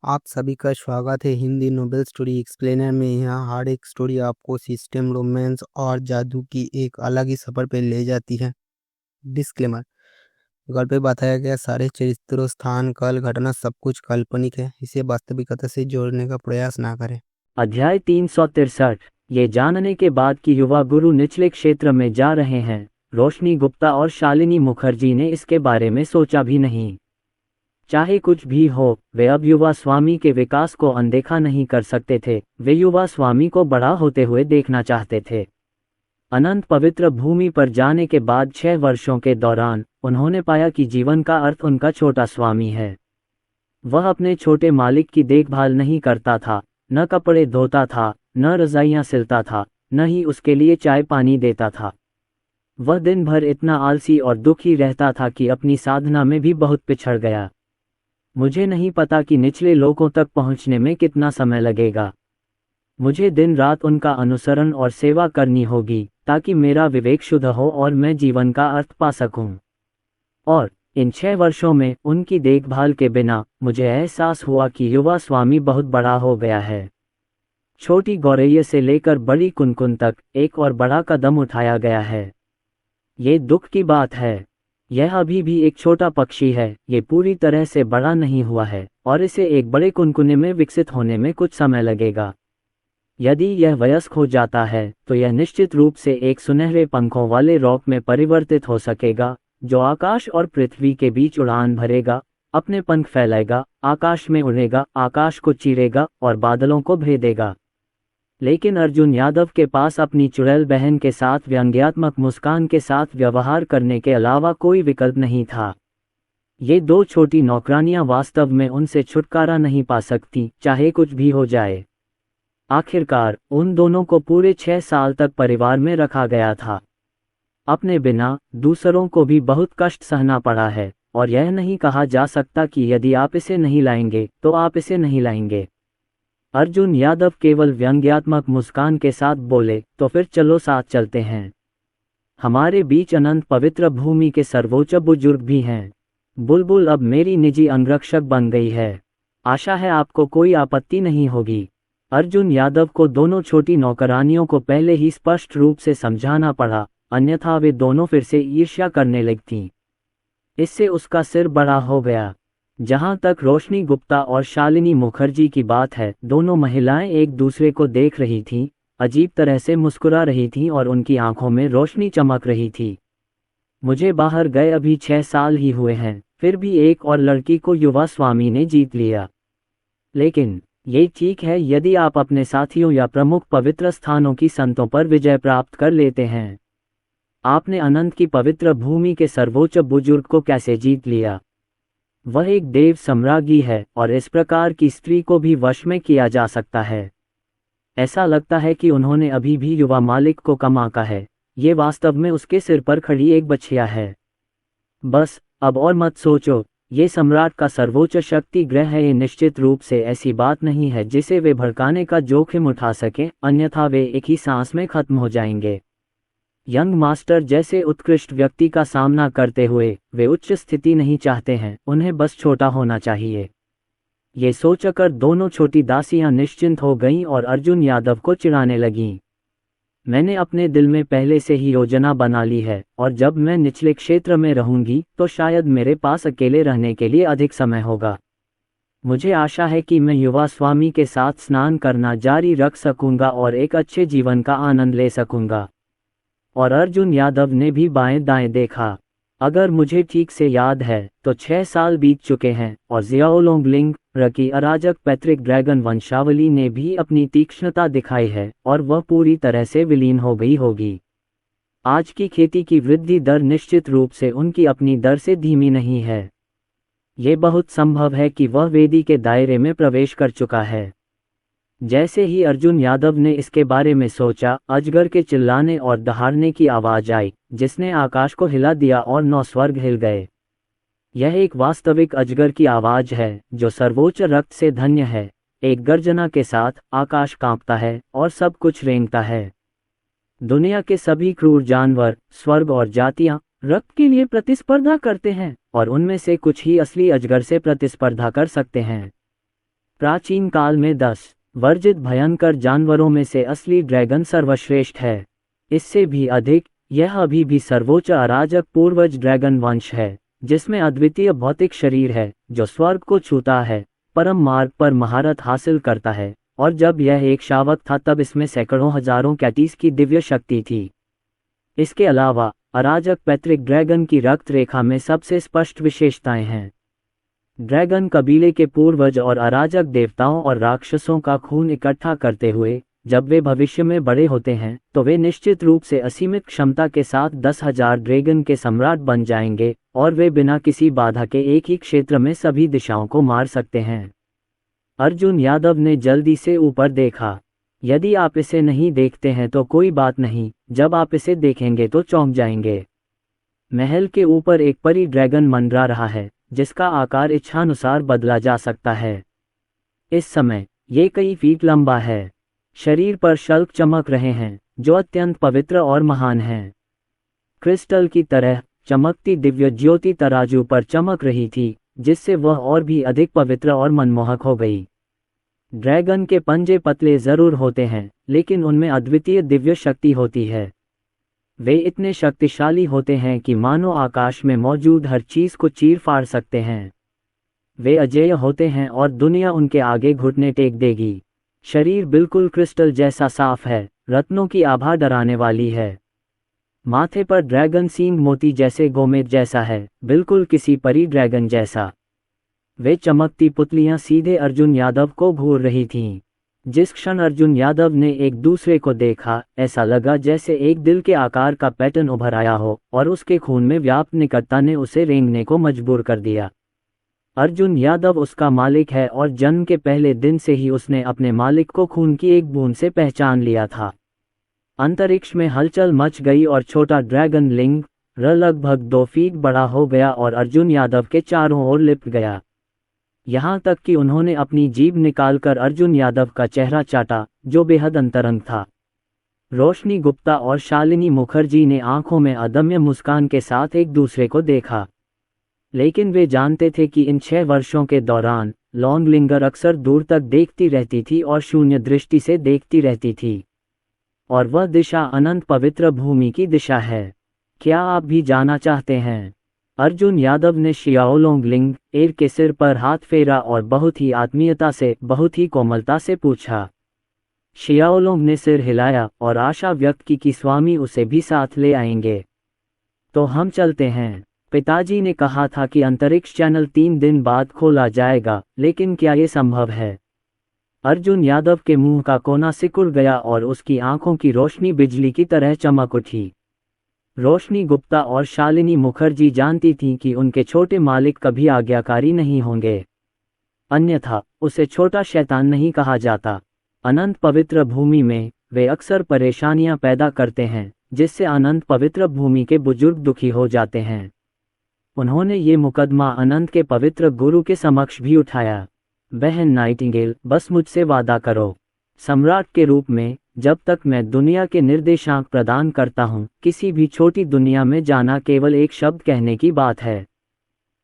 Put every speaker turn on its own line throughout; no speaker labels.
आप सभी का स्वागत है हिंदी नोबेल स्टोरी एक्सप्लेनर में। यहाँ हर एक स्टोरी आपको सिस्टम, रोमांस और जादू की एक अलग ही सफर पे ले जाती है। डिस्क्लेमर: गल्प पे बताया गया सारे चरित्रों, स्थान, कल, घटना सब कुछ काल्पनिक है। इसे वास्तविकता से जोड़ने का प्रयास ना करें।
अध्याय 363। ये जानने के बाद कि युवा गुरु निचले क्षेत्र में जा रहे हैं, रोशनी गुप्ता और शालिनी मुखर्जी ने इसके बारे में सोचा भी नहीं। चाहे कुछ भी हो, वे अब युवा स्वामी के विकास को अनदेखा नहीं कर सकते थे। वे युवा स्वामी को बड़ा होते हुए देखना चाहते थे। अनंत पवित्र भूमि पर जाने के बाद 6 वर्षों के दौरान उन्होंने पाया कि जीवन का अर्थ उनका छोटा स्वामी है। वह अपने छोटे मालिक की देखभाल नहीं करता था, न कपड़े धोता था, न रजाइयां सिलता था, न ही उसके लिए चाय पानी देता था। वह दिन भर इतना आलसी और दुखी रहता था कि अपनी साधना में भी बहुत पिछड़ गया। मुझे नहीं पता कि निचले लोकों तक पहुंचने में कितना समय लगेगा। मुझे दिन रात उनका अनुसरण और सेवा करनी होगी ताकि मेरा विवेक शुद्ध हो और मैं जीवन का अर्थ पा सकूं। और इन 6 वर्षों में उनकी देखभाल के बिना मुझे एहसास हुआ कि युवा स्वामी बहुत बड़ा हो गया है। छोटी गौरैया से लेकर बड़ी कुनकुन तक एक और बड़ा कदम उठाया गया है। ये दुख की बात है। यह अभी भी एक छोटा पक्षी है। ये पूरी तरह से बड़ा नहीं हुआ है और इसे एक बड़े कुनकुने में विकसित होने में कुछ समय लगेगा। यदि यह वयस्क हो जाता है तो यह निश्चित रूप से एक सुनहरे पंखों वाले रॉक में परिवर्तित हो सकेगा, जो आकाश और पृथ्वी के बीच उड़ान भरेगा, अपने पंख फैलाएगा, आकाश में उड़ेगा, आकाश को चीरेगा और बादलों को भेदेगा। लेकिन अर्जुन यादव के पास अपनी चुड़ैल बहन के साथ व्यंग्यात्मक मुस्कान के साथ व्यवहार करने के अलावा कोई विकल्प नहीं था। ये 2 छोटी नौकरानियां वास्तव में उनसे छुटकारा नहीं पा सकती, चाहे कुछ भी हो जाए। आखिरकार उन दोनों को पूरे 6 साल तक परिवार में रखा गया था। अपने बिना दूसरों को भी बहुत कष्ट सहना पड़ा है और यह नहीं कहा जा सकता कि यदि आप इसे नहीं लाएंगे तो आप इसे नहीं लाएंगे। अर्जुन यादव केवल व्यंग्यात्मक मुस्कान के साथ बोले, तो फिर चलो साथ चलते हैं। हमारे बीच अनंत पवित्र भूमि के सर्वोच्च बुजुर्ग भी हैं। बुलबुल अब मेरी निजी अंगरक्षक बन गई है। आशा है आपको कोई आपत्ति नहीं होगी। अर्जुन यादव को दोनों छोटी नौकरानियों को पहले ही स्पष्ट रूप से समझाना पड़ा, अन्यथा वे दोनों फिर से ईर्ष्या करने लगतीं। इससे उसका सिर बड़ा हो गया। जहां तक रोशनी गुप्ता और शालिनी मुखर्जी की बात है, दोनों महिलाएं एक दूसरे को देख रही थीं, अजीब तरह से मुस्कुरा रही थीं और उनकी आंखों में रोशनी चमक रही थी। मुझे बाहर गए अभी 6 साल ही हुए हैं, फिर भी एक और लड़की को युवा स्वामी ने जीत लिया। लेकिन ये ठीक है यदि आप अपने साथियों या प्रमुख पवित्र स्थानों की संतों पर विजय प्राप्त कर लेते हैं। आपने अनंत की पवित्र भूमि के सर्वोच्च बुजुर्ग को कैसे जीत लिया? वह एक देव सम्राज्ञी है और इस प्रकार की स्त्री को भी वश में किया जा सकता है। ऐसा लगता है कि उन्होंने अभी भी युवा मालिक को कम आंका है। ये वास्तव में उसके सिर पर खड़ी एक बछिया है। बस अब और मत सोचो। ये सम्राट का सर्वोच्च शक्ति ग्रह है। ये निश्चित रूप से ऐसी बात नहीं है जिसे वे भड़काने का जोखिम उठा सकें, अन्यथा वे एक ही सांस में खत्म हो जाएंगे। यंग मास्टर जैसे उत्कृष्ट व्यक्ति का सामना करते हुए वे उच्च स्थिति नहीं चाहते हैं, उन्हें बस छोटा होना चाहिए। ये सोचकर दोनों छोटी दासियां निश्चिंत हो गईं और अर्जुन यादव को चिढ़ाने लगीं। मैंने अपने दिल में पहले से ही योजना बना ली है और जब मैं निचले क्षेत्र में रहूंगी तो शायद मेरे पास अकेले रहने के लिए अधिक समय होगा। मुझे आशा है कि मैं युवा स्वामी के साथ स्नान करना जारी रख सकूंगा और एक अच्छे जीवन का आनंद ले सकूंगा। और अर्जुन यादव ने भी बाएं दाएं देखा। अगर मुझे ठीक से याद है तो 6 साल बीत चुके हैं और जियाओलोंगलिंग की अराजक पैतृक ड्रैगन वंशावली ने भी अपनी तीक्ष्णता दिखाई है और वह पूरी तरह से विलीन हो गई होगी। आज की खेती की वृद्धि दर निश्चित रूप से उनकी अपनी दर से धीमी नहीं है। ये बहुत संभव है कि वह वेदी के दायरे में प्रवेश कर चुका है। जैसे ही अर्जुन यादव ने इसके बारे में सोचा, अजगर के चिल्लाने और दहाड़ने की आवाज आई, जिसने आकाश को हिला दिया और 9 स्वर्ग हिल गए। यह एक वास्तविक अजगर की आवाज है जो सर्वोच्च रक्त से धन्य है। एक गर्जना के साथ आकाश कांपता है और सब कुछ रेंगता है। दुनिया के सभी क्रूर जानवर, स्वर्ग और जातियां रक्त के लिए प्रतिस्पर्धा करते हैं और उनमें से कुछ ही असली अजगर से प्रतिस्पर्धा कर सकते हैं। प्राचीन काल में 10 वर्जित भयंकर जानवरों में से असली ड्रैगन सर्वश्रेष्ठ है। इससे भी अधिक, यह अभी भी सर्वोच्च अराजक पूर्वज ड्रैगन वंश है, जिसमें अद्वितीय भौतिक शरीर है जो स्वर्ग को छूता है, परम मार्ग पर महारत हासिल करता है, और जब यह एक शावक था तब इसमें सैकड़ों हजारों कैटीज की दिव्य शक्ति थी। इसके अलावा अराजक पैतृक ड्रैगन की रक्त रेखा में सबसे स्पष्ट विशेषताएं हैं। ड्रैगन कबीले के पूर्वज और अराजक देवताओं और राक्षसों का खून इकट्ठा करते हुए जब वे भविष्य में बड़े होते हैं तो वे निश्चित रूप से असीमित क्षमता के साथ 10,000 ड्रैगन के सम्राट बन जाएंगे, और वे बिना किसी बाधा के एक ही क्षेत्र में सभी दिशाओं को मार सकते हैं। अर्जुन यादव ने जल्दी से ऊपर देखा। यदि आप इसे नहीं देखते हैं तो कोई बात नहीं, जब आप इसे देखेंगे तो चौंक जाएंगे। महल के ऊपर एक परी ड्रैगन मंडरा रहा है, जिसका आकार इच्छानुसार बदला जा सकता है। इस समय ये कई फीट लंबा है। शरीर पर शल्क चमक रहे हैं, जो अत्यंत पवित्र और महान हैं। क्रिस्टल की तरह चमकती दिव्य ज्योति तराजू पर चमक रही थी, जिससे वह और भी अधिक पवित्र और मनमोहक हो गई। ड्रैगन के पंजे पतले जरूर होते हैं, लेकिन उनमें अद्वितीय दिव्य शक्ति होती है। वे इतने शक्तिशाली होते हैं कि मानो आकाश में मौजूद हर चीज को चीर फाड़ सकते हैं। वे अजेय होते हैं और दुनिया उनके आगे घुटने टेक देगी। शरीर बिल्कुल क्रिस्टल जैसा साफ है, रत्नों की आभा डराने वाली है। माथे पर ड्रैगन सींग मोती जैसे गोमेद जैसा है, बिल्कुल किसी परी ड्रैगन जैसा। वे चमकती पुतलियां सीधे अर्जुन यादव को घूर रही थीं। जिस क्षण अर्जुन यादव ने एक दूसरे को देखा, ऐसा लगा जैसे एक दिल के आकार का पैटर्न उभर आया हो, और उसके खून में व्याप्त निकटता ने उसे रेंगने को मजबूर कर दिया। अर्जुन यादव उसका मालिक है, और जन्म के पहले दिन से ही उसने अपने मालिक को खून की एक बूंद से पहचान लिया था। अंतरिक्ष में हलचल मच गई और छोटा ड्रैगन लिंग लगभग 2 फीट बड़ा हो गया और अर्जुन यादव के चारों ओर लिपट गया। यहाँ तक कि उन्होंने अपनी जीभ निकालकर अर्जुन यादव का चेहरा चाटा, जो बेहद अंतरंग था। रोशनी गुप्ता और शालिनी मुखर्जी ने आंखों में अदम्य मुस्कान के साथ एक दूसरे को देखा, लेकिन वे जानते थे कि इन 6 वर्षों के दौरान लॉन्गलिंगर अक्सर दूर तक देखती रहती थी और शून्य दृष्टि से देखती रहती थी, और वह दिशा अनंत पवित्र भूमि की दिशा है। क्या आप भी जाना चाहते हैं? अर्जुन यादव ने शियाओलोंग एर के सिर पर हाथ फेरा और बहुत ही आत्मीयता से, बहुत ही कोमलता से पूछा। शियाओलोंग ने सिर हिलाया और आशा व्यक्त की कि स्वामी उसे भी साथ ले आएंगे। तो हम चलते हैं। पिताजी ने कहा था कि अंतरिक्ष चैनल 3 दिन बाद खोला जाएगा, लेकिन क्या ये संभव है? अर्जुन यादव के मुंह का कोना सिकुड़ गया और उसकी आंखों की रोशनी बिजली की तरह चमक उठी। रोशनी गुप्ता और शालिनी मुखर्जी जानती थीं कि उनके छोटे मालिक कभी आज्ञाकारी नहीं होंगे, अन्यथा उसे छोटा शैतान नहीं कहा जाता। अनंत पवित्र भूमि में वे अक्सर परेशानियां पैदा करते हैं, जिससे अनंत पवित्र भूमि के बुजुर्ग दुखी हो जाते हैं। उन्होंने ये मुकदमा अनंत के पवित्र गुरु के समक्ष भी उठाया। बहन नाइटिंगेल, बस मुझसे वादा करो। सम्राट के रूप में, जब तक मैं दुनिया के निर्देशांक प्रदान करता हूँ, किसी भी छोटी दुनिया में जाना केवल एक शब्द कहने की बात है।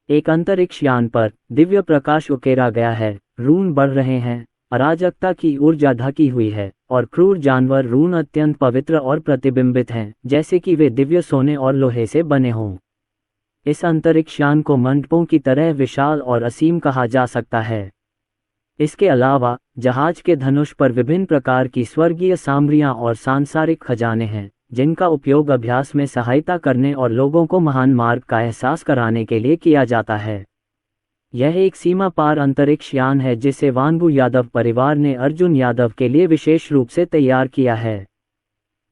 एक अंतरिक्ष यान पर दिव्य प्रकाश उकेरा गया है, रून बढ़ रहे हैं, अराजकता की ऊर्जा ढकी हुई है, और क्रूर जानवर रून अत्यंत पवित्र और प्रतिबिंबित हैं, जैसे कि वे दिव्य सोने और लोहे से बने हों। इस अंतरिक्ष यान को मंडपों की तरह विशाल और असीम कहा जा सकता है। इसके अलावा जहाज के धनुष पर विभिन्न प्रकार की स्वर्गीय सामग्रियां और सांसारिक खजाने हैं, जिनका उपयोग अभ्यास में सहायता करने और लोगों को महान मार्ग का एहसास कराने के लिए किया जाता है। यह एक सीमा पार अंतरिक्ष यान है जिसे वांगू यादव परिवार ने अर्जुन यादव के लिए विशेष रूप से तैयार किया है।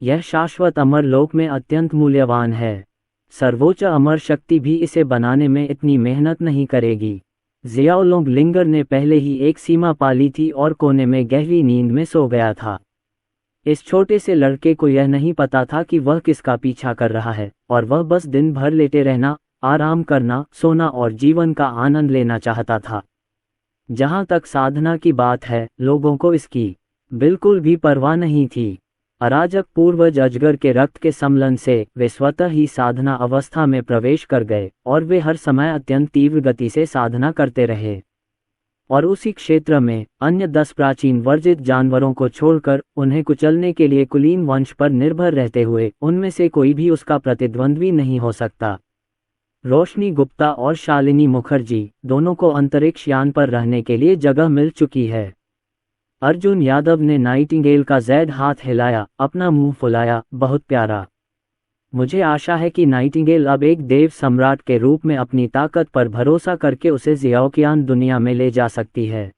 यह शाश्वत अमर लोक में अत्यंत मूल्यवान है। सर्वोच्च अमर शक्ति भी इसे बनाने में इतनी मेहनत नहीं करेगी। जियाओलोंग लिंगर ने पहले ही एक सीमा पाली थी और कोने में गहरी नींद में सो गया था। इस छोटे से लड़के को यह नहीं पता था कि वह किसका पीछा कर रहा है, और वह बस दिन भर लेटे रहना, आराम करना, सोना और जीवन का आनंद लेना चाहता था। जहां तक साधना की बात है, लोगों को इसकी बिल्कुल भी परवाह नहीं थी। अराजक पूर्वज अजगर के रक्त के सम्लन से वे स्वतः ही साधना अवस्था में प्रवेश कर गए, और वे हर समय अत्यंत तीव्र गति से साधना करते रहे। और उसी क्षेत्र में अन्य 10 प्राचीन वर्जित जानवरों को छोड़कर उन्हें कुचलने के लिए कुलीन वंश पर निर्भर रहते हुए उनमें से कोई भी उसका प्रतिद्वंद्वी नहीं हो सकता। रोशनी गुप्ता और शालिनी मुखर्जी दोनों को अंतरिक्ष यान पर रहने के लिए जगह मिल चुकी है। अर्जुन यादव ने नाइटिंगेल का जैद हाथ हिलाया, अपना मुंह फुलाया, बहुत प्यारा। मुझे आशा है कि नाइटिंगेल अब एक देव सम्राट के रूप में अपनी ताकत पर भरोसा करके उसे जियाओकियान दुनिया में ले जा सकती है।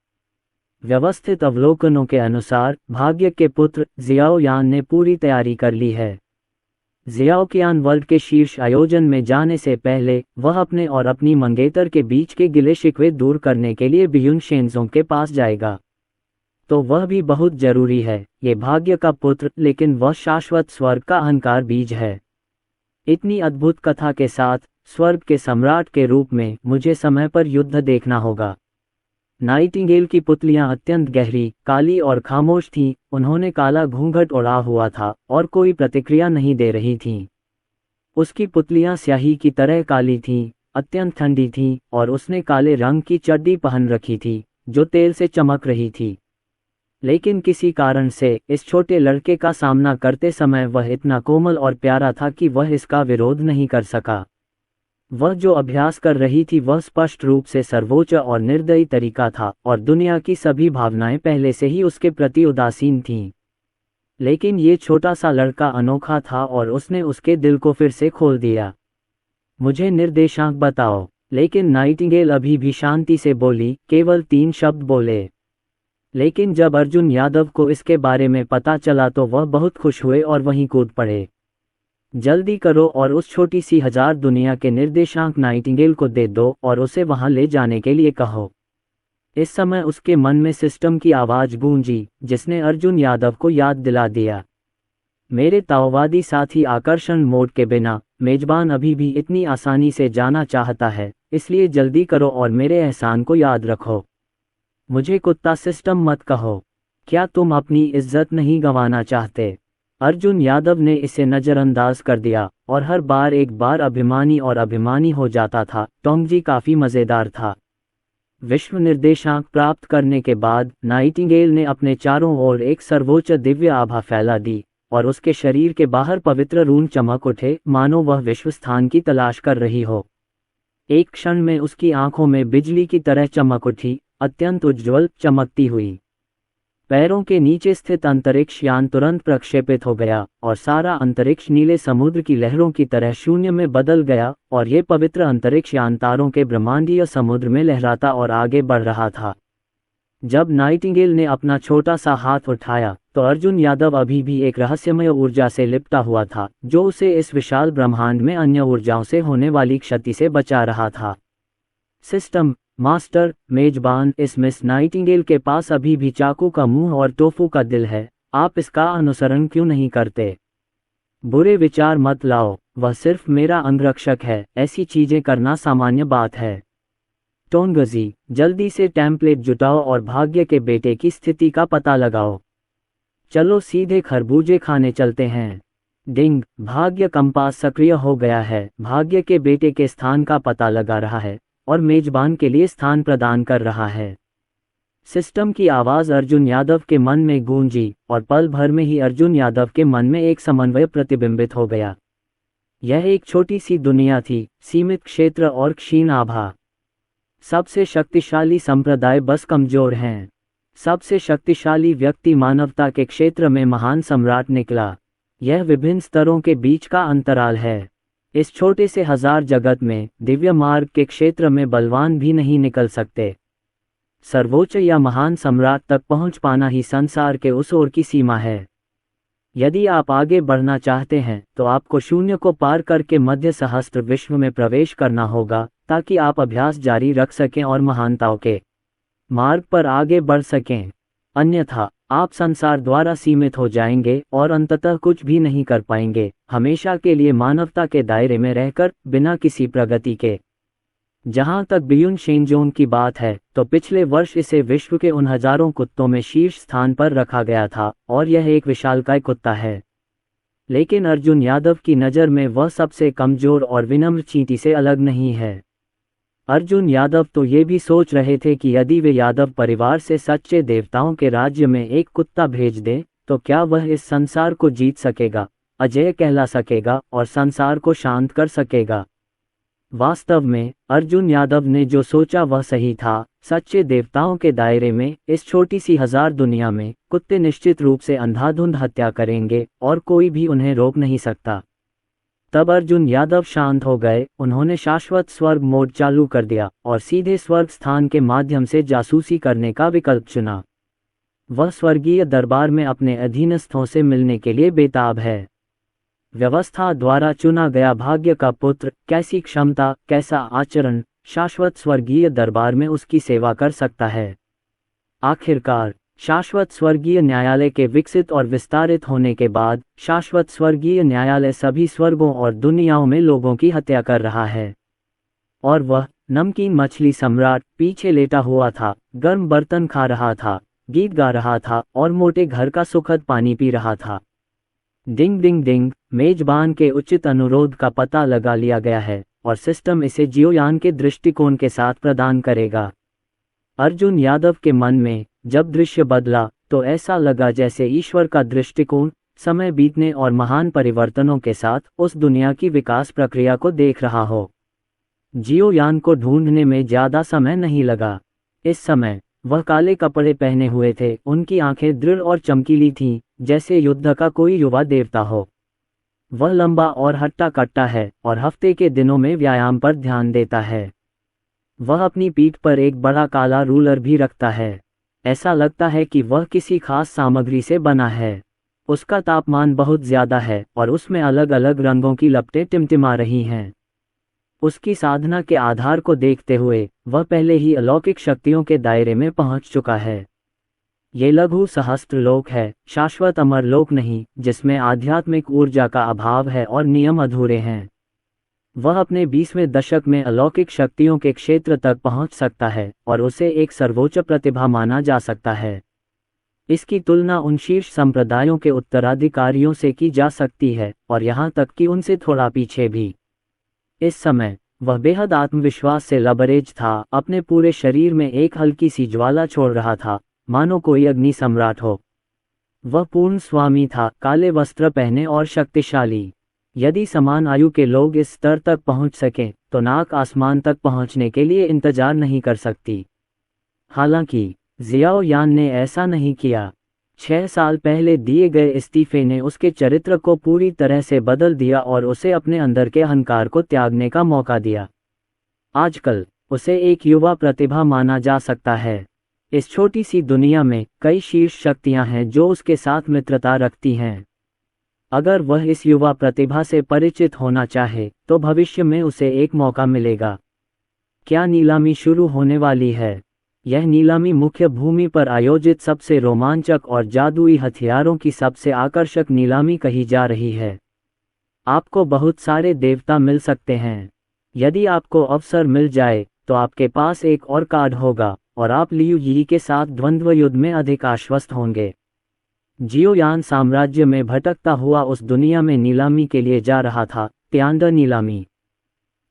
व्यवस्थित अवलोकनों के अनुसार भाग्य के पुत्र जियाओयान ने पूरी तैयारी कर ली है। जियाओकियान वर्ल्ड के शीर्ष आयोजन में जाने से पहले वह अपने और अपनी मंगेतर के बीच के गिले शिकवे दूर करने के लिए बियुन शेंजों के पास जाएगा। तो वह भी बहुत जरूरी है। ये भाग्य का पुत्र, लेकिन वह शाश्वत स्वर्ग का अहंकार बीज है। इतनी अद्भुत कथा के साथ स्वर्ग के सम्राट के रूप में मुझे समय पर युद्ध देखना होगा। नाइटिंगेल की पुतलियां अत्यंत गहरी, काली और खामोश थीं। उन्होंने काला घूंघट ओढ़ा हुआ था और कोई प्रतिक्रिया नहीं दे रही थीं। उसकी पुतलियां स्याही की तरह काली थीं, अत्यंत ठंडी थीं और उसने काले रंग की चड्डी पहन रखी थी जो तेल से चमक रही थी। लेकिन किसी कारण से इस छोटे लड़के का सामना करते समय वह इतना कोमल और प्यारा था कि वह इसका विरोध नहीं कर सका। वह जो अभ्यास कर रही थी वह स्पष्ट रूप से सर्वोच्च और निर्दयी तरीका था और दुनिया की सभी भावनाएं पहले से ही उसके प्रति उदासीन थीं। लेकिन ये छोटा सा लड़का अनोखा था और उसने उसके दिल को फिर से खोल दिया। मुझे निर्देशांक बताओ। लेकिन नाइटिंगेल अभी भी शांति से बोली, केवल 3 शब्द बोले। लेकिन जब अर्जुन यादव को इसके बारे में पता चला तो वह बहुत खुश हुए और वहीं कूद पड़े। जल्दी करो और उस छोटी सी 1000 दुनिया के निर्देशांक नाइटिंगेल को दे दो और उसे वहां ले जाने के लिए कहो। इस समय उसके मन में सिस्टम की आवाज गूंजी जिसने अर्जुन यादव को याद दिला दिया, मेरे ताओवादी साथी आकर्षण मोड के बिना मेजबान अभी भी इतनी आसानी से जाना चाहता है, इसलिए जल्दी करो और मेरे एहसान को याद रखो। मुझे कुत्ता सिस्टम मत कहो। क्या तुम अपनी इज्जत नहीं गंवाना चाहते? अर्जुन यादव ने इसे नज़रअंदाज कर दिया और हर बार एक बार अभिमानी और अभिमानी हो जाता था। टोंगजी काफ़ी मज़ेदार था। विश्व निर्देशांक प्राप्त करने के बाद नाइटिंगेल ने अपने चारों ओर एक सर्वोच्च दिव्य आभा फैला दी और उसके शरीर के बाहर पवित्र रून चमक उठे, मानो वह विश्व स्थान की तलाश कर रही हो। एक क्षण में उसकी आंखों में बिजली की तरह चमक उठी, अत्यंत उज्ज्वल, चमकती हुई। पैरों के नीचे स्थित अंतरिक्ष यान तुरंत प्रक्षेपित हो गया और सारा अंतरिक्ष नीले समुद्र की लहरों की तरह शून्य में बदल गया और ये पवित्र अंतरिक्ष यान तारों के ब्रह्मांडीय समुद्र में लहराता और आगे बढ़ रहा था। जब नाइटिंगेल ने अपना छोटा सा हाथ उठाया तो अर्जुन यादव अभी भी एक रहस्यमय ऊर्जा से लिपटा हुआ था जो उसे इस विशाल ब्रह्मांड में अन्य ऊर्जाओं से होने वाली क्षति से बचा रहा था। सिस्टम मास्टर मेजबान, इस मिस नाइटिंगेल के पास अभी भी चाकू का मुंह और टोफू का दिल है, आप इसका अनुसरण क्यों नहीं करते? बुरे विचार मत लाओ, वह सिर्फ मेरा अंगरक्षक है, ऐसी चीजें करना सामान्य बात है। टोंगजी, जल्दी से टेम्पलेट जुटाओ और भाग्य के बेटे की स्थिति का पता लगाओ। चलो सीधे खरबूजे खाने चलते हैं। डिंग, भाग्य कंपास सक्रिय हो गया है, भाग्य के बेटे के स्थान का पता लगा रहा है और मेजबान के लिए स्थान प्रदान कर रहा है। सिस्टम की आवाज़ अर्जुन यादव के मन में गूंजी और पल भर में ही अर्जुन यादव के मन में एक समन्वय प्रतिबिंबित हो गया। यह एक छोटी सी दुनिया थी, सीमित क्षेत्र और क्षीण आभा। सबसे शक्तिशाली संप्रदाय बस कमजोर हैं। सबसे शक्तिशाली व्यक्ति मानवता के क्षेत्र में महान सम्राट निकला। यह विभिन्न स्तरों के बीच का अंतराल है। इस छोटे से 1000 जगत में दिव्य मार्ग के क्षेत्र में बलवान भी नहीं निकल सकते। सर्वोच्च या महान सम्राट तक पहुंच पाना ही संसार के उस ओर की सीमा है। यदि आप आगे बढ़ना चाहते हैं तो आपको शून्य को पार करके मध्य सहस्त्र विश्व में प्रवेश करना होगा ताकि आप अभ्यास जारी रख सकें और महानताओं के मार्ग पर आगे बढ़ सकें। अन्यथा आप संसार द्वारा सीमित हो जाएंगे और अंततः कुछ भी नहीं कर पाएंगे, हमेशा के लिए मानवता के दायरे में रहकर बिना किसी प्रगति के। जहां तक बियुन शेंजोंग की बात है तो पिछले वर्ष इसे विश्व के उन हजारों कुत्तों में शीर्ष स्थान पर रखा गया था और यह एक विशालकाय कुत्ता है। लेकिन अर्जुन यादव की नज़र में वह सबसे कमजोर और विनम्र चींटी से अलग नहीं है। अर्जुन यादव तो ये भी सोच रहे थे कि यदि वे यादव परिवार से सच्चे देवताओं के राज्य में एक कुत्ता भेज दें तो क्या वह इस संसार को जीत सकेगा, अजय कहला सकेगा और संसार को शांत कर सकेगा। वास्तव में अर्जुन यादव ने जो सोचा वह सही था। सच्चे देवताओं के दायरे में इस छोटी सी हजार दुनिया में कुत्ते निश्चित रूप से अंधाधुंध हत्या करेंगे और कोई भी उन्हें रोक नहीं सकता। तब अर्जुन यादव शांत हो गए। उन्होंने शाश्वत स्वर्ग मोड चालू कर दिया और सीधे स्वर्ग स्थान के माध्यम से जासूसी करने का विकल्प चुना। वह स्वर्गीय दरबार में अपने अधीनस्थों से मिलने के लिए बेताब है। व्यवस्था द्वारा चुना गया भाग्य का पुत्र, कैसी क्षमता, कैसा आचरण शाश्वत स्वर्गीय दरबार में उसकी सेवा कर सकता है। आखिरकार शाश्वत स्वर्गीय न्यायालय के विकसित और विस्तारित होने के बाद शाश्वत स्वर्गीय न्यायालय सभी स्वर्गों और दुनियाओं में लोगों की हत्या कर रहा है। और वह नमकीन मछली सम्राट पीछे लेटा हुआ था, गर्म बर्तन खा रहा था, गीत गा रहा था और मोटे घर का सुखद पानी पी रहा था। डिंग डिंग डिंग, मेजबान के उचित अनुरोध का पता लगा लिया गया है और सिस्टम इसे जियोयान के दृष्टिकोण के साथ प्रदान करेगा। अर्जुन यादव के मन में जब दृश्य बदला तो ऐसा लगा जैसे ईश्वर का दृष्टिकोण समय बीतने और महान परिवर्तनों के साथ उस दुनिया की विकास प्रक्रिया को देख रहा हो। जियोयान को ढूंढने में ज्यादा समय नहीं लगा। इस समय वह काले कपड़े पहने हुए थे, उनकी आंखें दृढ़ और चमकीली थीं, जैसे युद्ध का कोई युवा देवता हो। वह लंबा और हट्टा कट्टा है और हफ्ते के दिनों में व्यायाम पर ध्यान देता है। वह अपनी पीठ पर एक बड़ा काला रूलर भी रखता है। ऐसा लगता है कि वह किसी खास सामग्री से बना है। उसका तापमान बहुत ज्यादा है और उसमें अलग अलग रंगों की लपटें टिमटिमा रही हैं। उसकी साधना के आधार को देखते हुए वह पहले ही अलौकिक शक्तियों के दायरे में पहुंच चुका है। ये लघु सहस्त्र लोक है, शाश्वत अमर लोक नहीं, जिसमें आध्यात्मिक ऊर्जा का अभाव है और नियम अधूरे हैं। वह अपने 20वें दशक में अलौकिक शक्तियों के क्षेत्र तक पहुंच सकता है और उसे एक सर्वोच्च प्रतिभा माना जा सकता है। इसकी तुलना उन शीर्ष संप्रदायों के उत्तराधिकारियों से की जा सकती है और यहाँ तक कि उनसे थोड़ा पीछे भी। इस समय वह बेहद आत्मविश्वास से लबरेज था, अपने पूरे शरीर में एक हल्की सी ज्वाला छोड़ रहा था, मानो कोई अग्नि सम्राट हो। वह पूर्ण स्वामी था, काले वस्त्र पहने और शक्तिशाली। यदि समान आयु के लोग इस स्तर तक पहुंच सकें तो नाक आसमान तक पहुंचने के लिए इंतजार नहीं कर सकती। हालांकि जियाओ यान ने ऐसा नहीं किया। 6 साल पहले दिए गए इस्तीफे ने उसके चरित्र को पूरी तरह से बदल दिया और उसे अपने अंदर के अहंकार को त्यागने का मौका दिया। आजकल उसे एक युवा प्रतिभा माना जा सकता है। इस छोटी सी दुनिया में कई शीर्ष शक्तियां हैं जो उसके साथ मित्रता रखती हैं। अगर वह इस युवा प्रतिभा से परिचित होना चाहे तो भविष्य में उसे एक मौका मिलेगा। क्या नीलामी शुरू होने वाली है? यह नीलामी मुख्य भूमि पर आयोजित सबसे रोमांचक और जादुई हथियारों की सबसे आकर्षक नीलामी कही जा रही है। आपको बहुत सारे देवता मिल सकते हैं। यदि आपको अवसर मिल जाए तो आपके पास एक और कार्ड होगा और आप लियू यी के साथ द्वंद्व युद्ध में अधिक आश्वस्त होंगे। जियोयान साम्राज्य में भटकता हुआ उस दुनिया में नीलामी के लिए जा रहा था, त्यांडर नीलामी।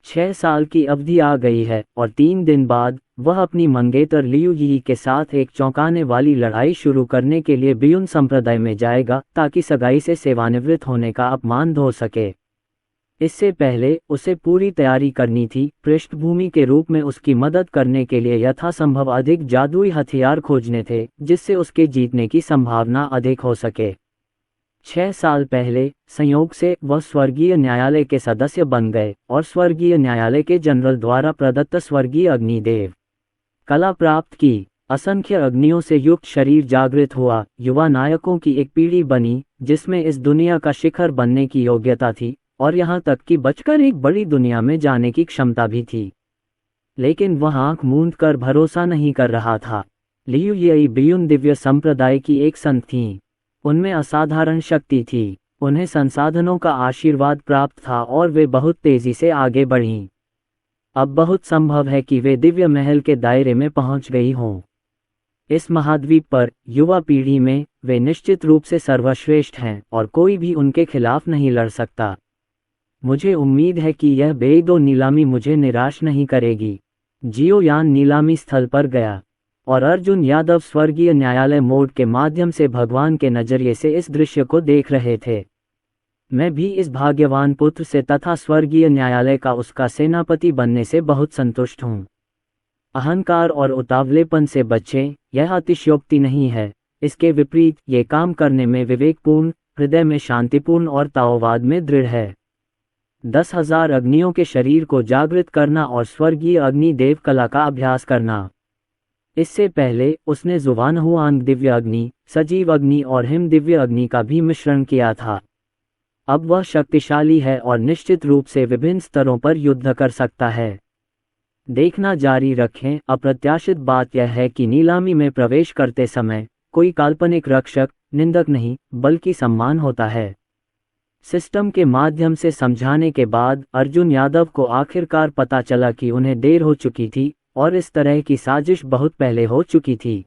6 साल की अवधि आ गई है और 3 दिन बाद वह अपनी मंगेतर लियू यी के साथ एक चौंकाने वाली लड़ाई शुरू करने के लिए बियुन संप्रदाय में जाएगा ताकि सगाई से सेवानिवृत्त होने का अपमान धो सके। इससे पहले उसे पूरी तैयारी करनी थी। पृष्ठभूमि के रूप में उसकी मदद करने के लिए यथासंभव अधिक जादुई हथियार खोजने थे जिससे उसके जीतने की संभावना अधिक हो सके। 6 साल पहले संयोग से वह स्वर्गीय न्यायालय के सदस्य बन गए और स्वर्गीय न्यायालय के जनरल द्वारा प्रदत्त स्वर्गीय अग्निदेव कला प्राप्त की। असंख्य अग्नियों से युक्त शरीर जागृत हुआ, युवा नायकों की एक पीढ़ी बनी जिसमें इस दुनिया का शिखर बनने की योग्यता थी और यहाँ तक कि बचकर एक बड़ी दुनिया में जाने की क्षमता भी थी। लेकिन वह आंख मूंद कर भरोसा नहीं कर रहा था। लियू यी बियुन दिव्य संप्रदाय की एक संत थीं। उनमें असाधारण शक्ति थी, उन्हें संसाधनों का आशीर्वाद प्राप्त था और वे बहुत तेजी से आगे बढ़ीं। अब बहुत संभव है कि वे दिव्य महल के दायरे में पहुंच गई हों। इस महाद्वीप पर युवा पीढ़ी में वे निश्चित रूप से सर्वश्रेष्ठ हैं और कोई भी उनके खिलाफ नहीं लड़ सकता। मुझे उम्मीद है कि यह बेईदो नीलामी मुझे निराश नहीं करेगी। जियोयान नीलामी स्थल पर गया और अर्जुन यादव स्वर्गीय न्यायालय मोड के माध्यम से भगवान के नजरिए से इस दृश्य को देख रहे थे। मैं भी इस भाग्यवान पुत्र से तथा स्वर्गीय न्यायालय का उसका सेनापति बनने से बहुत संतुष्ट हूँ। अहंकार और उतावलेपन से बचें, यह अतिशयोक्ति नहीं है। इसके विपरीत ये काम करने में विवेकपूर्ण, हृदय में शांतिपूर्ण और ताओवाद में दृढ़ है। 10,000 अग्नियों के शरीर को जागृत करना और स्वर्गीय अग्नि देव कला का अभ्यास करना। इससे पहले उसने जुवानहुआंग दिव्य अग्नि, सजीव अग्नि और हिम दिव्य अग्नि का भी मिश्रण किया था। अब वह शक्तिशाली है और निश्चित रूप से विभिन्न स्तरों पर युद्ध कर सकता है। देखना जारी रखें। अप्रत्याशित बात यह है कि नीलामी में प्रवेश करते समय कोई काल्पनिक रक्षक, निंदक नहीं, बल्कि सम्मान होता है। सिस्टम के माध्यम से समझाने के बाद अर्जुन यादव को आखिरकार पता चला कि उन्हें देर हो चुकी थी और इस तरह की साजिश बहुत पहले हो चुकी थी।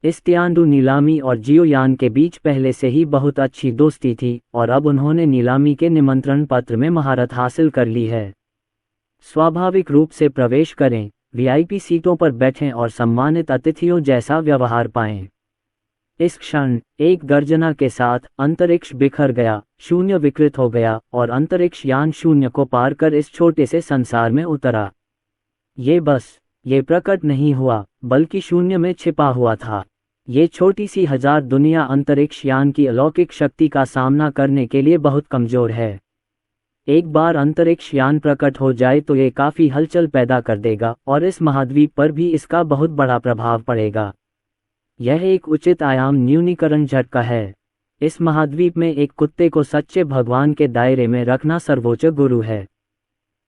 इस तियांडू नीलामी और जियोयान के बीच पहले से ही बहुत अच्छी दोस्ती थी और अब उन्होंने नीलामी के निमंत्रण पत्र में महारत हासिल कर ली है। स्वाभाविक रूप से प्रवेश करें, वीआईपी सीटों पर बैठें और सम्मानित अतिथियों जैसा व्यवहार पाएं। इस क्षण एक गर्जना के साथ अंतरिक्ष बिखर गया, शून्य विकृत हो गया और अंतरिक्ष यान शून्य को पार कर इस छोटे से संसार में उतरा। ये प्रकट नहीं हुआ, बल्कि शून्य में छिपा हुआ था। ये छोटी सी 1000 दुनिया अंतरिक्ष यान की अलौकिक शक्ति का सामना करने के लिए बहुत कमजोर है। एक बार अंतरिक्ष यान प्रकट हो जाए तो ये काफी हलचल पैदा कर देगा और इस महाद्वीप पर भी इसका बहुत बड़ा प्रभाव पड़ेगा। यह एक उचित आयाम न्यूनीकरण झटका है। इस महाद्वीप में एक कुत्ते को सच्चे भगवान के दायरे में रखना सर्वोच्च गुरु है।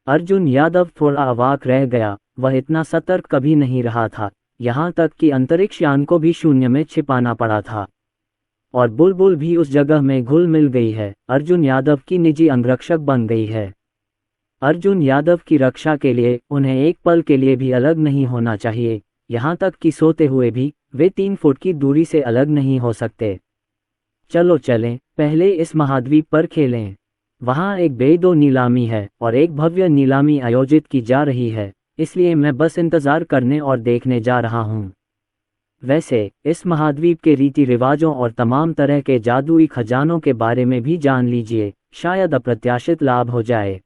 अर्जुन यादव थोड़ा अवाक रह गया, वह इतना सतर्क कभी नहीं रहा था, यहाँ तक कि अंतरिक्ष यान को भी शून्य में छिपाना पड़ा था। और बुलबुल भी उस जगह में घुल मिल गई है, अर्जुन यादव की निजी अंगरक्षक बन गई है। अर्जुन यादव की रक्षा के लिए उन्हें एक पल के लिए भी अलग नहीं होना चाहिए, यहाँ तक कि सोते हुए भी वे 3 फुट की दूरी से अलग नहीं हो सकते। चलो चलें, पहले इस महाद्वीप पर खेलें। वहाँ एक बेदो नीलामी है और एक भव्य नीलामी आयोजित की जा रही है, इसलिए मैं बस इंतजार करने और देखने जा रहा हूँ। वैसे इस महाद्वीप के रीति रिवाजों और तमाम तरह के जादुई खजानों के बारे में भी जान लीजिए, शायद अप्रत्याशित लाभ हो जाए।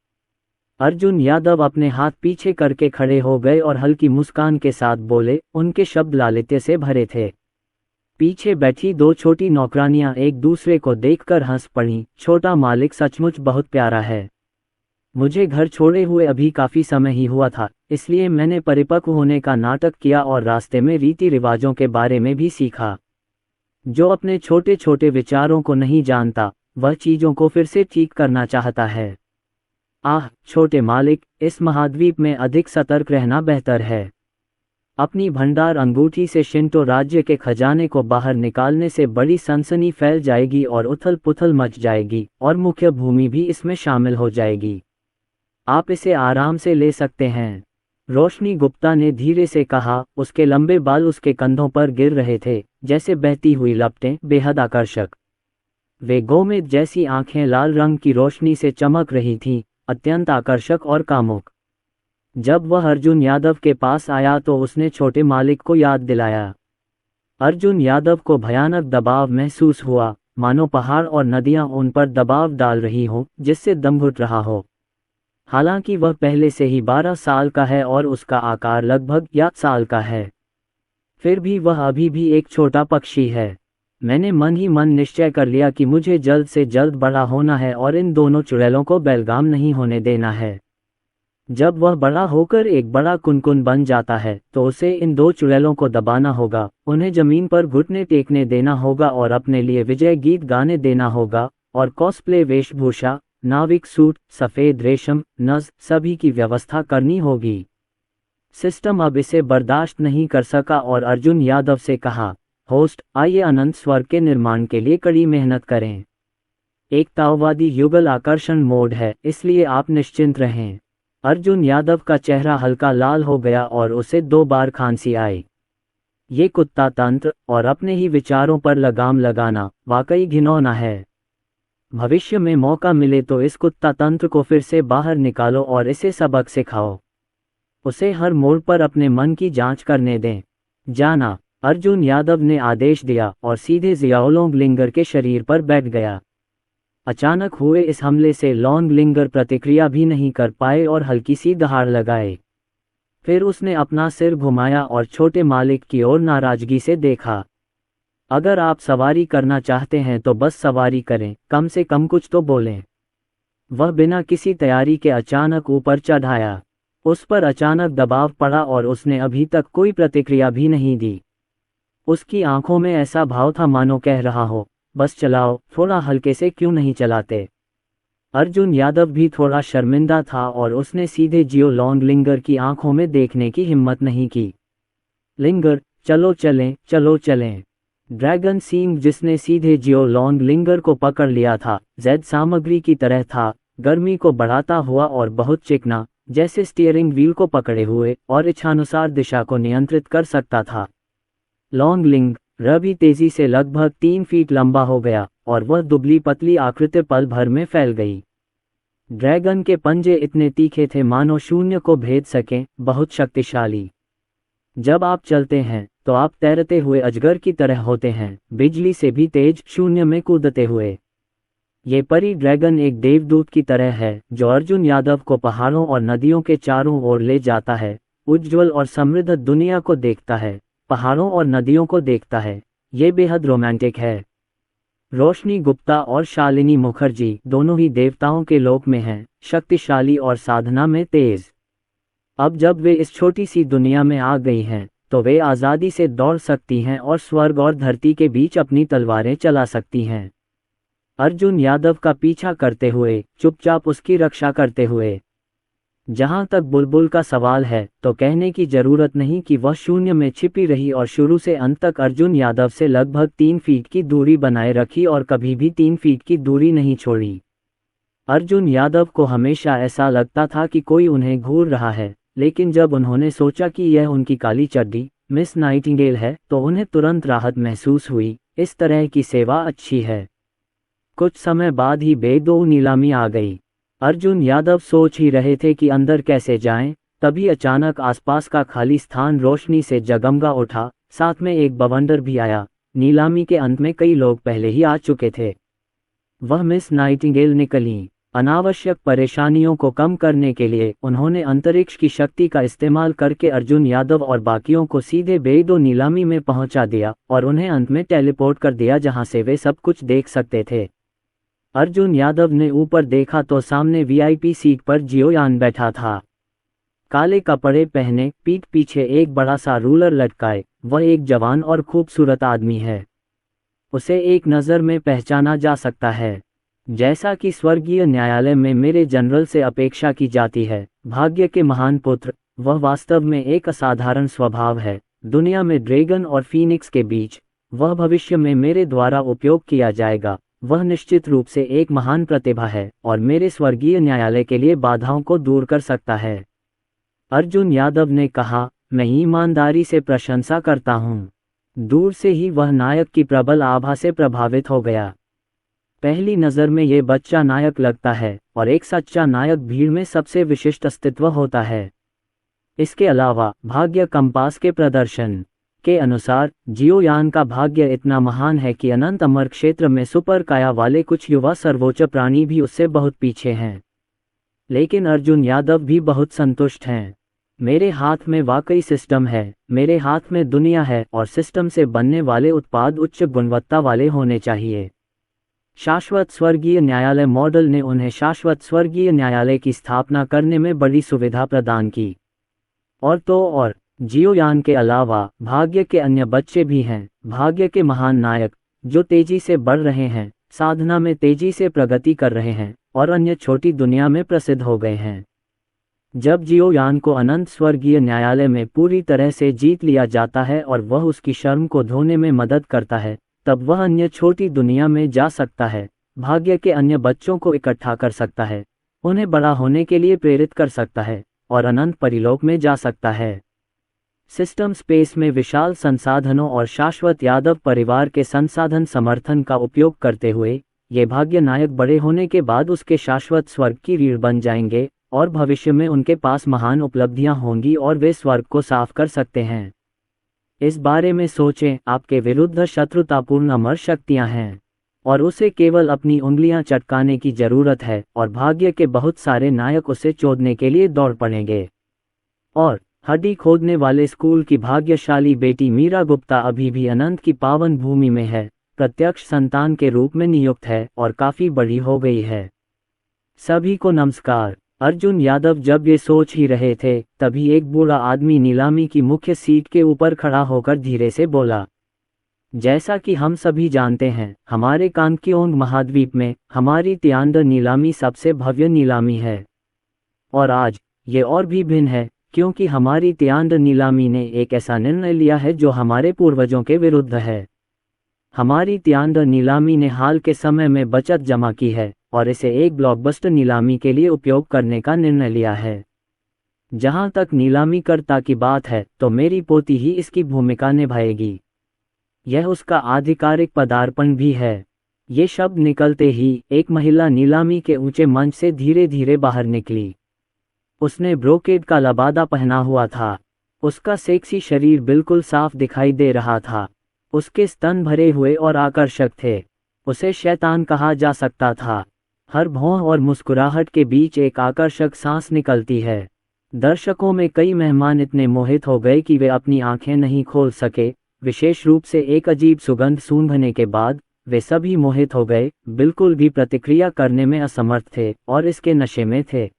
अर्जुन यादव अपने हाथ पीछे करके खड़े हो गए और हल्की मुस्कान के साथ बोले, उनके शब्द लालित्य से भरे थे। पीछे बैठी 2 छोटी नौकरानियां एक दूसरे को देखकर हंस पड़ीं। छोटा मालिक सचमुच बहुत प्यारा है। मुझे घर छोड़े हुए अभी काफी समय ही हुआ था, इसलिए मैंने परिपक्व होने का नाटक किया और रास्ते में रीति रिवाजों के बारे में भी सीखा। जो अपने छोटे छोटे विचारों को नहीं जानता, वह चीजों को फिर से ठीक करना चाहता है। आह छोटे मालिक, इस महाद्वीप में अधिक सतर्क रहना बेहतर है। अपनी भंडार अंगूठी से शिंटो राज्य के खजाने को बाहर निकालने से बड़ी सनसनी फैल जाएगी और उथल पुथल मच जाएगी और मुख्य भूमि भी इसमें शामिल हो जाएगी। आप इसे आराम से ले सकते हैं, रोशनी गुप्ता ने धीरे से कहा। उसके लंबे बाल उसके कंधों पर गिर रहे थे, जैसे बहती हुई लपटें, बेहद आकर्षक। वे गोमेद जैसी आंखें लाल रंग की रोशनी से चमक रही थीं, अत्यंत आकर्षक और कामुक। जब वह अर्जुन यादव के पास आया तो उसने छोटे मालिक को याद दिलाया। अर्जुन यादव को भयानक दबाव महसूस हुआ, मानो पहाड़ और नदियां उन पर दबाव डाल रही हों, जिससे दम घुट रहा हो। हालांकि वह पहले से ही 12 साल का है और उसका आकार लगभग 8 साल का है, फिर भी वह अभी भी एक छोटा पक्षी है। मैंने मन ही मन निश्चय कर लिया कि मुझे जल्द से जल्द बड़ा होना है और इन दोनों चुड़ैलों को बेलगाम नहीं होने देना है। जब वह बड़ा होकर एक बड़ा कुनकुन बन जाता है तो उसे इन 2 चुड़ैलों को दबाना होगा, उन्हें जमीन पर घुटने टेकने देना होगा और अपने लिए विजय गीत गाने देना होगा, और कॉस्प्ले वेशभूषा, नाविक सूट, सफेद रेशम, नज, सभी की व्यवस्था करनी होगी। सिस्टम अब इसे बर्दाश्त नहीं कर सका और अर्जुन यादव से कहा, होस्ट, आइए अनंत स्वर्ग के निर्माण के लिए कड़ी मेहनत करें। एक ताओवादी युगल आकर्षण मोड है, इसलिए आप निश्चिंत रहें। अर्जुन यादव का चेहरा हल्का लाल हो गया और उसे 2 बार खांसी आई। ये कुत्ता तंत्र और अपने ही विचारों पर लगाम लगाना वाकई घिनौना है। भविष्य में मौका मिले तो इस कुत्ता तंत्र को फिर से बाहर निकालो और इसे सबक सिखाओ। उसे हर मोड़ पर अपने मन की जांच करने दें। जाना, अर्जुन यादव ने आदेश दिया और सीधे जियाओलोंग लिंगर के शरीर पर बैठ गया। अचानक हुए इस हमले से लॉन्ग लिंगर प्रतिक्रिया भी नहीं कर पाए और हल्की सी दहाड़ लगाए। फिर उसने अपना सिर घुमाया और छोटे मालिक की ओर नाराजगी से देखा। अगर आप सवारी करना चाहते हैं तो बस सवारी करें, कम से कम कुछ तो बोलें। वह बिना किसी तैयारी के अचानक ऊपर चढ़ आया। उस पर अचानक दबाव पड़ा और उसने अभी तक कोई प्रतिक्रिया भी नहीं दी। उसकी आंखों में ऐसा भाव था मानो कह रहा हो, बस चलाओ, थोड़ा हल्के से क्यों नहीं चलाते। अर्जुन यादव भी थोड़ा शर्मिंदा था और उसने सीधे जियाओलोंग लिंगर की आंखों में देखने की हिम्मत नहीं की। लिंगर, चलो चलें, चलो चलें। ड्रैगन सींग जिसने सीधे जियाओलोंग लिंगर को पकड़ लिया था, जैद सामग्री की तरह था, गर्मी को बढ़ाता हुआ और बहुत चिकना, जैसे स्टीयरिंग व्हील को पकड़े हुए और इच्छानुसार दिशा को नियंत्रित कर सकता था। लॉन्ग लिंग भी तेजी से लगभग 3 फीट लंबा हो गया और वह दुबली पतली आकृति पल भर में फैल गई। ड्रैगन के पंजे इतने तीखे थे मानो शून्य को भेद सकें, बहुत शक्तिशाली। जब आप चलते हैं तो आप तैरते हुए अजगर की तरह होते हैं, बिजली से भी तेज, शून्य में कूदते हुए। ये परी ड्रैगन एक देवदूत की तरह है जो अर्जुन यादव को पहाड़ों और नदियों के चारों ओर ले जाता है, उज्ज्वल और समृद्ध दुनिया को देखता है, पहाड़ों और नदियों को देखता है। ये बेहद रोमांटिक है। रोशनी गुप्ता और शालिनी मुखर्जी दोनों ही देवताओं के लोक में हैं, शक्तिशाली और साधना में तेज। अब जब वे इस छोटी सी दुनिया में आ गई हैं तो वे आज़ादी से दौड़ सकती हैं और स्वर्ग और धरती के बीच अपनी तलवारें चला सकती हैं। अर्जुन यादव का पीछा करते हुए, चुपचाप उसकी रक्षा करते हुए। जहां तक बुलबुल का सवाल है तो कहने की जरूरत नहीं कि वह शून्य में छिपी रही और शुरू से अंत तक अर्जुन यादव से लगभग 3 फीट की दूरी बनाए रखी और कभी भी 3 फीट की दूरी नहीं छोड़ी। अर्जुन यादव को हमेशा ऐसा लगता था कि कोई उन्हें घूर रहा है, लेकिन जब उन्होंने सोचा कि यह उनकी काली चड्डी मिस नाइटिंगेल है तो उन्हें तुरंत राहत महसूस हुई। इस तरह की सेवा अच्छी है। कुछ समय बाद ही बेदो नीलामी आ गई। अर्जुन यादव सोच ही रहे थे कि अंदर कैसे जाएं, तभी अचानक आसपास का खाली स्थान रोशनी से जगमगा उठा, साथ में एक बवंडर भी आया। नीलामी के अंत में कई लोग पहले ही आ चुके थे। वह मिस नाइटिंगेल निकलीं। अनावश्यक परेशानियों को कम करने के लिए उन्होंने अंतरिक्ष की शक्ति का इस्तेमाल करके अर्जुन यादव और बाकियों को सीधे बेदो नीलामी में पहुंचा दिया और उन्हें अंत में टेलीपोर्ट कर दिया जहां से वे सब कुछ देख सकते थे। अर्जुन यादव ने ऊपर देखा तो सामने वीआईपी सीट पर जियोयान बैठा था। काले कपड़े पहने, पीठ पीछे एक बड़ा सा रूलर लटकाए, वह एक जवान और खूबसूरत आदमी है। उसे एक नज़र में पहचाना जा सकता है। जैसा कि स्वर्गीय न्यायालय में मेरे जनरल से अपेक्षा की जाती है, भाग्य के महान पुत्र, वह वास्तव में एक असाधारण स्वभाव है। दुनिया में ड्रैगन और फीनिक्स के बीच, वह भविष्य में मेरे द्वारा उपयोग किया जाएगा। वह निश्चित रूप से एक महान प्रतिभा है और मेरे स्वर्गीय न्यायालय के लिए बाधाओं को दूर कर सकता है। अर्जुन यादव ने कहा, मैं ईमानदारी से प्रशंसा करता हूँ। दूर से ही वह नायक की प्रबल आभा से प्रभावित हो गया। पहली नज़र में ये बच्चा नायक लगता है और एक सच्चा नायक भीड़ में सबसे विशिष्ट अस्तित्व होता है। इसके अलावा भाग्य कंपास के प्रदर्शन के अनुसार जियोयान का भाग्य इतना महान है कि अनंत अमर क्षेत्र में सुपर काया वाले कुछ युवा सर्वोच्च प्राणी भी उससे बहुत पीछे हैं। लेकिन अर्जुन यादव भी बहुत संतुष्ट हैं। मेरे हाथ में वाकई सिस्टम है, मेरे हाथ में दुनिया है और सिस्टम से बनने वाले उत्पाद उच्च गुणवत्ता वाले होने चाहिए। शाश्वत स्वर्गीय न्यायालय मॉडल ने उन्हें शाश्वत स्वर्गीय न्यायालय की स्थापना करने में बड़ी सुविधा प्रदान की। और तो और जियोयान के अलावा भाग्य के अन्य बच्चे भी हैं, भाग्य के महान नायक जो तेजी से बढ़ रहे हैं, साधना में तेजी से प्रगति कर रहे हैं और अन्य छोटी दुनिया में प्रसिद्ध हो गए हैं। जब जियोयान को अनंत स्वर्गीय न्यायालय में पूरी तरह से जीत लिया जाता है और वह उसकी शर्म को धोने में मदद करता है, तब वह अन्य छोटी दुनिया में जा सकता है, भाग्य के अन्य बच्चों को इकट्ठा कर सकता है, उन्हें बड़ा होने के लिए प्रेरित कर सकता है और अनंत परिलोक में जा सकता है। सिस्टम स्पेस में विशाल संसाधनों और शाश्वत यादव परिवार के संसाधन समर्थन का उपयोग करते हुए ये भाग्य नायक बड़े होने के बाद उसके शाश्वत स्वर्ग की रीढ़ बन जाएंगे और भविष्य में उनके पास महान उपलब्धियां होंगी और वे स्वर्ग को साफ कर सकते हैं। इस बारे में सोचें, आपके विरुद्ध शत्रुतापूर्ण अमर शक्तियां हैं और उसे केवल अपनी उंगलियां चटकाने की जरूरत है और भाग्य के बहुत सारे नायक उसे चोदने के लिए दौड़ पड़ेंगे। और हड्डी खोदने वाले स्कूल की भाग्यशाली बेटी मीरा गुप्ता अभी भी अनंत की पावन भूमि में है, प्रत्यक्ष संतान के रूप में नियुक्त है और काफी बड़ी हो गई है। सभी को नमस्कार। अर्जुन यादव जब ये सोच ही रहे थे, तभी एक बूढ़ा आदमी नीलामी की मुख्य सीट के ऊपर खड़ा होकर धीरे से बोला, जैसा कि हम सभी जानते हैं, हमारे कांगकेओंग महाद्वीप में हमारी तियांद नीलामी सबसे भव्य नीलामी है। और आज ये और भी भिन्न है, क्योंकि हमारी तियांद नीलामी ने एक ऐसा निर्णय लिया है जो हमारे पूर्वजों के विरुद्ध है। हमारी तियांद नीलामी ने हाल के समय में बचत जमा की है और इसे एक ब्लॉकबस्टर नीलामी के लिए उपयोग करने का निर्णय लिया है। जहां तक नीलामीकर्ता की बात है, तो मेरी पोती ही इसकी भूमिका निभाएगी। यह उसका आधिकारिक पदार्पण भी है। ये शब्द निकलते ही एक महिला नीलामी के ऊंचे मंच से धीरे धीरे बाहर निकली। उसने ब्रोकेड का लबादा पहना हुआ था। उसका सेक्सी शरीर बिल्कुल साफ दिखाई दे रहा था। उसके स्तन भरे हुए और आकर्षक थे। उसे शैतान कहा जा सकता था। हर भौं और मुस्कुराहट के बीच एक आकर्षक सांस निकलती है। दर्शकों में कई मेहमान इतने मोहित हो गए कि वे अपनी आंखें नहीं खोल सके। विशेष रूप से एक अजीब सुगंध सूंघने के बाद वे सभी मोहित हो गए, बिल्कुल भी प्रतिक्रिया करने में असमर्थ थे और इसके नशे में थे।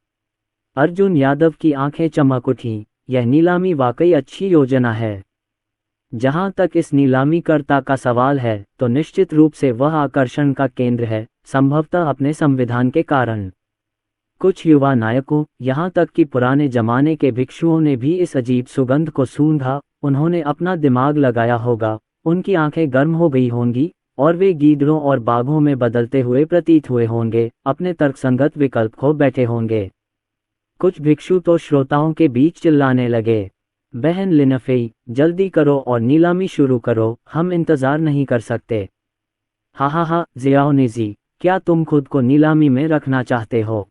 अर्जुन यादव की आंखें चमक उठीं। यह नीलामी वाकई अच्छी योजना है। जहां तक इस नीलामीकर्ता का सवाल है, तो निश्चित रूप से वह आकर्षण का केंद्र है, संभवतः अपने संविधान के कारण। कुछ युवा नायकों, यहां तक कि पुराने जमाने के भिक्षुओं ने भी इस अजीब सुगंध को सूंघा। उन्होंने अपना दिमाग लगाया होगा, उनकी आंखें गर्म हो गई होंगी और वे गीदड़ों और बाघों में बदलते हुए प्रतीत हुए होंगे, अपने तर्कसंगत विकल्प खो बैठे होंगे। कुछ भिक्षु तो श्रोताओं के बीच चिल्लाने लगे, बहन लिनफेई, जल्दी करो और नीलामी शुरू करो, हम इंतजार नहीं कर सकते। हा, जियाओनिजी, क्या तुम खुद को नीलामी में रखना चाहते हो?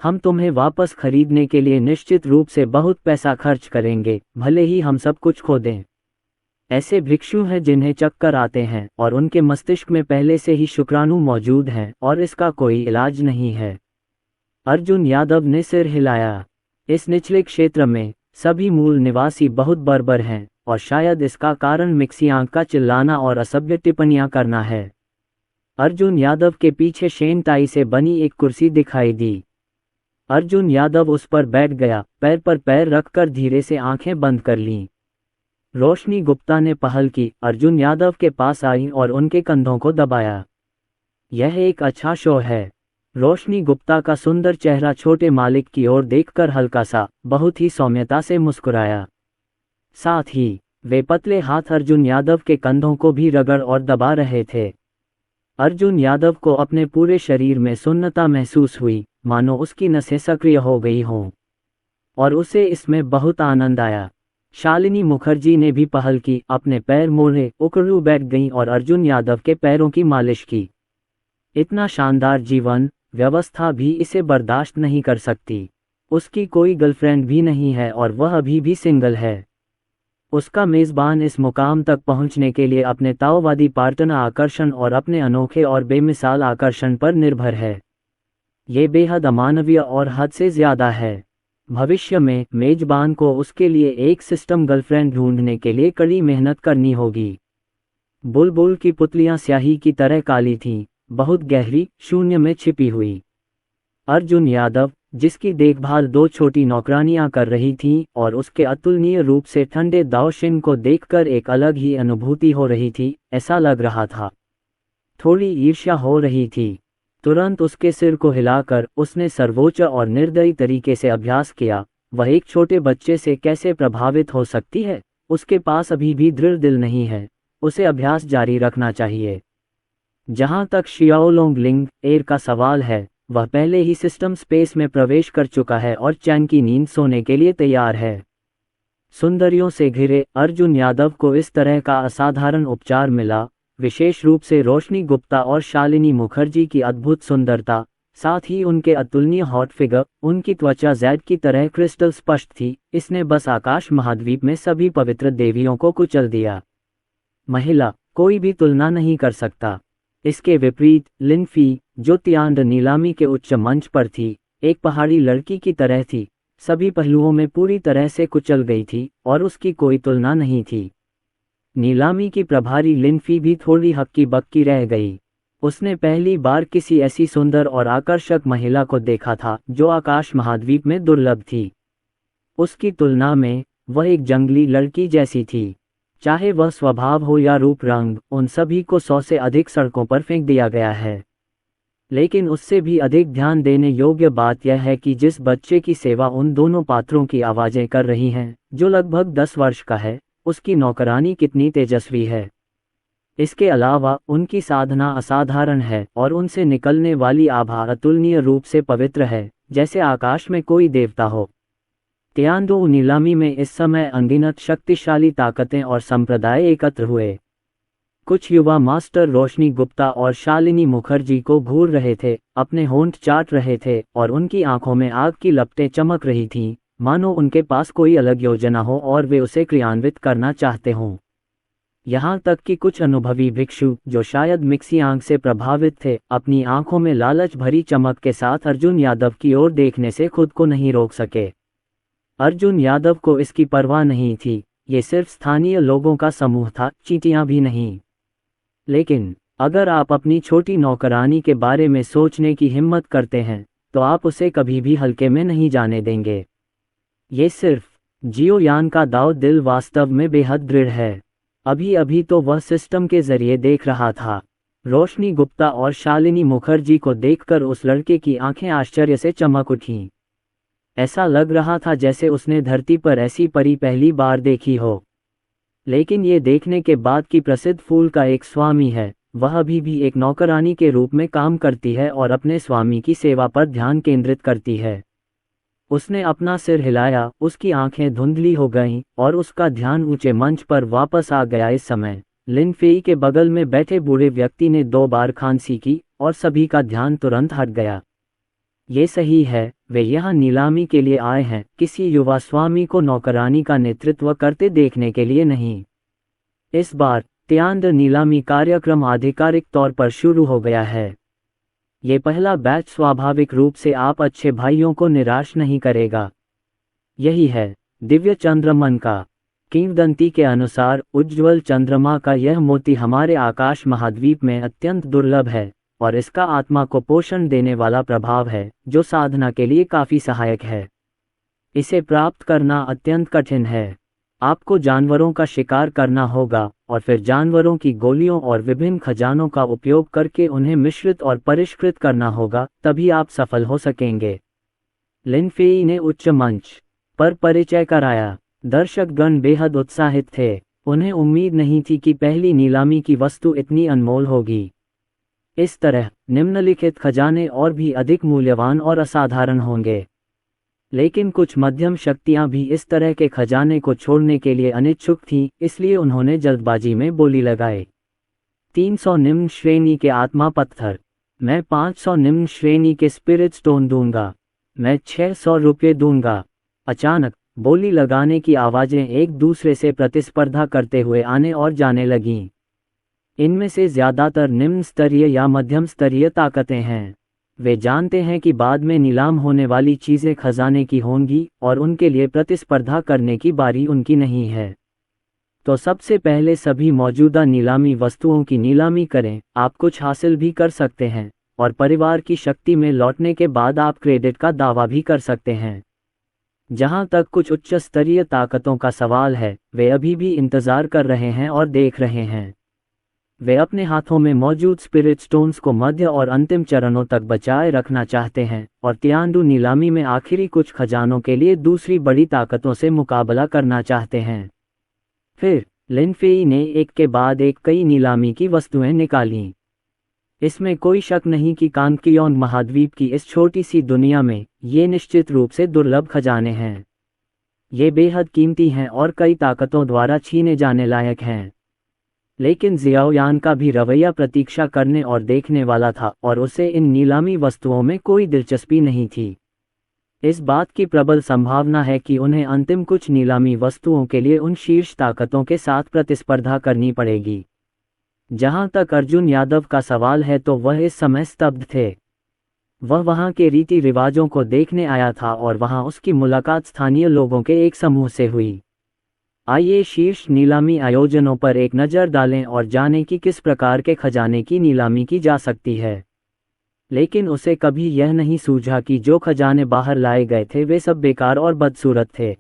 हम तुम्हें वापस खरीदने के लिए निश्चित रूप से बहुत पैसा खर्च करेंगे, भले ही हम सब कुछ खो दें। ऐसे भिक्षु हैं जिन्हें चक्कर आते हैं और उनके मस्तिष्क में पहले से ही शुक्राणु मौजूद हैं और इसका कोई इलाज नहीं है। अर्जुन यादव ने सिर हिलाया। इस निचले क्षेत्र में सभी मूल निवासी बहुत बर्बर हैं और शायद इसका कारण मिक्सियांग का चिल्लाना और असभ्य टिप्पणियां करना है। अर्जुन यादव के पीछे शेनताई से बनी एक कुर्सी दिखाई दी। अर्जुन यादव उस पर बैठ गया, पैर पर पैर रखकर धीरे से आंखें बंद कर लीं। रोशनी गुप्ता ने पहल की, अर्जुन यादव के पास आई और उनके कंधों को दबाया। यह एक अच्छा शो है। रोशनी गुप्ता का सुंदर चेहरा छोटे मालिक की ओर देखकर हल्का सा, बहुत ही सौम्यता से मुस्कुराया। साथ ही वे पतले हाथ अर्जुन यादव के कंधों को भी रगड़ और दबा रहे थे। अर्जुन यादव को अपने पूरे शरीर में सुन्नता महसूस हुई, मानो उसकी नसें सक्रिय हो गई हों, और उसे इसमें बहुत आनंद आया। शालिनी मुखर्जी ने भी पहल की, अपने पैर मोड़े, उकड़ू बैठ गईं और अर्जुन यादव के पैरों की मालिश की। इतना शानदार जीवन व्यवस्था भी इसे बर्दाश्त नहीं कर सकती। उसकी कोई गर्लफ्रेंड भी नहीं है और वह अभी भी सिंगल है। उसका मेज़बान इस मुकाम तक पहुंचने के लिए अपने ताओवादी पार्टनर आकर्षण और अपने अनोखे और बेमिसाल आकर्षण पर निर्भर है। ये बेहद अमानवीय और हद से ज़्यादा है। भविष्य में मेजबान को उसके लिए एक सिस्टम गर्लफ्रेंड ढूंढने के लिए कड़ी मेहनत करनी होगी। बुलबुल की पुतलियां स्याही की तरह काली थीं, बहुत गहरी, शून्य में छिपी हुई। अर्जुन यादव, जिसकी देखभाल दो छोटी नौकरानियां कर रही थीं और उसके अतुलनीय रूप से ठंडे दाओशिन को देखकर एक अलग ही अनुभूति हो रही थी, ऐसा लग रहा था। थोड़ी ईर्ष्या हो रही थी। तुरंत उसके सिर को हिलाकर उसने सर्वोच्च और निर्दयी तरीके से अभ्यास किया। वह एक छोटे बच्चे से कैसे प्रभावित हो सकती है? उसके पास अभी भी दृढ़ दिल नहीं है। उसे अभ्यास जारी रखना चाहिए। जहां तक शियाओलोंग लिंग एयर का सवाल है, वह पहले ही सिस्टम स्पेस में प्रवेश कर चुका है और चैन की नींद सोने के लिए तैयार है। सुंदरियों से घिरे अर्जुन यादव को इस तरह का असाधारण उपचार मिला, विशेष रूप से रोशनी गुप्ता और शालिनी मुखर्जी की अद्भुत सुंदरता, साथ ही उनके अतुलनीय हॉट फिगर, उनकी त्वचा जैड की तरह क्रिस्टल स्पष्ट थी। इसने बस आकाश महाद्वीप में सभी पवित्र देवियों को कुचल दिया। महिला, कोई भी तुलना नहीं कर सकता। इसके विपरीत लिन फी, जो तियांड नीलामी के उच्च मंच पर थी, एक पहाड़ी लड़की की तरह थी, सभी पहलुओं में पूरी तरह से कुचल गई थी और उसकी कोई तुलना नहीं थी। नीलामी की प्रभारी लिन फी भी थोड़ी हक्की बक्की रह गई। उसने पहली बार किसी ऐसी सुंदर और आकर्षक महिला को देखा था जो आकाश महाद्वीप में दुर्लभ थी। उसकी तुलना में वह एक जंगली लड़की जैसी थी। चाहे वह स्वभाव हो या रूप रंग, उन सभी को 100 से अधिक सड़कों पर फेंक दिया गया है। लेकिन उससे भी अधिक ध्यान देने योग्य बात यह है कि जिस बच्चे की सेवा उन दोनों पात्रों की आवाज़ें कर रही हैं, जो लगभग 10 वर्ष का है, उसकी नौकरानी कितनी तेजस्वी है। इसके अलावा उनकी साधना असाधारण है और उनसे निकलने वाली आभा अतुलनीय रूप से पवित्र है, जैसे आकाश में कोई देवता हो। तियांडो नीलामी में इस समय अनगिनत शक्तिशाली ताकतें और संप्रदाय एकत्र हुए। कुछ युवा मास्टर रोशनी गुप्ता और शालिनी मुखर्जी को घूर रहे थे, अपने होंठ चाट रहे थे और उनकी आंखों में आग की लपटें चमक रही थीं, मानो उनके पास कोई अलग योजना हो और वे उसे क्रियान्वित करना चाहते हों। यहाँ तक कि कुछ अनुभवी भिक्षु, जो शायद मिक्सियांग से प्रभावित थे, अपनी आंखों में लालच भरी चमक के साथ अर्जुन यादव की ओर देखने से खुद को नहीं रोक सके। अर्जुन यादव को इसकी परवाह नहीं थी, ये सिर्फ स्थानीय लोगों का समूह था, चींटियां भी नहीं। लेकिन अगर आप अपनी छोटी नौकरानी के बारे में सोचने की हिम्मत करते हैं, तो आप उसे कभी भी हल्के में नहीं जाने देंगे। ये सिर्फ जियो यान का दाव दिल वास्तव में बेहद दृढ़ है। अभी अभी तो वह सिस्टम के जरिए देख रहा था। रोशनी गुप्ता और शालिनी मुखर्जी को देखकर उस लड़के की आंखें आश्चर्य से चमक उठीं। ऐसा लग रहा था जैसे उसने धरती पर ऐसी परी पहली बार देखी हो। लेकिन ये देखने के बाद कि प्रसिद्ध फूल का एक स्वामी है, वह अभी भी एक नौकरानी के रूप में काम करती है और अपने स्वामी की सेवा पर ध्यान केंद्रित करती है। उसने अपना सिर हिलाया, उसकी आंखें धुंधली हो गईं और उसका ध्यान ऊंचे मंच पर वापस आ गया। इस समय लिन फेई के बगल में बैठे बूढ़े व्यक्ति ने 2 बार खांसी की और सभी का ध्यान तुरंत हट गया। ये सही है, वे यहाँ नीलामी के लिए आए हैं, किसी युवा स्वामी को नौकरानी का नेतृत्व करते देखने के लिए नहीं। इस बार तियांड नीलामी कार्यक्रम आधिकारिक तौर पर शुरू हो गया है। ये पहला बैच स्वाभाविक रूप से आप अच्छे भाइयों को निराश नहीं करेगा। यही है दिव्य चंद्रमन का। किंवदंती के अनुसार उज्ज्वल चंद्रमा का यह मोती हमारे आकाश महाद्वीप में अत्यंत दुर्लभ है और इसका आत्मा को पोषण देने वाला प्रभाव है, जो साधना के लिए काफी सहायक है। इसे प्राप्त करना अत्यंत कठिन है। आपको जानवरों का शिकार करना होगा और फिर जानवरों की गोलियों और विभिन्न खजानों का उपयोग करके उन्हें मिश्रित और परिष्कृत करना होगा, तभी आप सफल हो सकेंगे। लिन फेई ने उच्च मंच पर परिचय कराया। दर्शकगण बेहद उत्साहित थे। उन्हें उम्मीद नहीं थी कि पहली नीलामी की वस्तु इतनी अनमोल होगी। इस तरह निम्नलिखित खजाने और भी अधिक मूल्यवान और असाधारण होंगे। लेकिन कुछ मध्यम शक्तियां भी इस तरह के खजाने को छोड़ने के लिए अनिच्छुक थीं, इसलिए उन्होंने जल्दबाजी में बोली लगाई। 300 निम्न श्रेणी के आत्मा पत्थर, मैं 500 निम्न श्रेणी के स्पिरिट स्टोन दूंगा, मैं 600 रुपये दूंगा। अचानक बोली लगाने की आवाजें एक दूसरे से प्रतिस्पर्धा करते हुए आने और जाने लगीं। इनमें से ज्यादातर निम्न स्तरीय या मध्यम स्तरीय ताकतें हैं। वे जानते हैं कि बाद में नीलाम होने वाली चीजें खजाने की होंगी और उनके लिए प्रतिस्पर्धा करने की बारी उनकी नहीं है। तो सबसे पहले सभी मौजूदा नीलामी वस्तुओं की नीलामी करें। आप कुछ हासिल भी कर सकते हैं और परिवार की शक्ति में लौटने के बाद आप क्रेडिट का दावा भी कर सकते हैं। जहां तक कुछ उच्च स्तरीय ताकतों का सवाल है, वे अभी भी इंतजार कर रहे हैं और देख रहे हैं। वे अपने हाथों में मौजूद स्पिरिट स्टोन्स को मध्य और अंतिम चरणों तक बचाए रखना चाहते हैं और तियांडू नीलामी में आखिरी कुछ खजानों के लिए दूसरी बड़ी ताकतों से मुकाबला करना चाहते हैं। फिर लिन फेई ने एक के बाद एक कई नीलामी की वस्तुएं निकालीं। इसमें कोई शक नहीं कि कांगकियोंग महाद्वीप की इस छोटी सी दुनिया में ये निश्चित रूप से दुर्लभ खजाने हैं। ये बेहद कीमती हैं और कई ताकतों द्वारा छीने जाने लायक हैं। लेकिन जियाओयान का भी रवैया प्रतीक्षा करने और देखने वाला था और उसे इन नीलामी वस्तुओं में कोई दिलचस्पी नहीं थी। इस बात की प्रबल संभावना है कि उन्हें अंतिम कुछ नीलामी वस्तुओं के लिए उन शीर्ष ताकतों के साथ प्रतिस्पर्धा करनी पड़ेगी। जहां तक अर्जुन यादव का सवाल है तो वह इस समय स्तब्ध थे। वह वहां के रीति रिवाजों को देखने आया था और वहां उसकी मुलाकात स्थानीय लोगों के एक समूह से हुई। आइए शीर्ष नीलामी आयोजनों पर एक नज़र डालें और जानें कि किस प्रकार के खजाने की नीलामी की जा सकती है। लेकिन उसे कभी यह नहीं सूझा कि जो खजाने बाहर लाए गए थे वे सब बेकार और बदसूरत थे।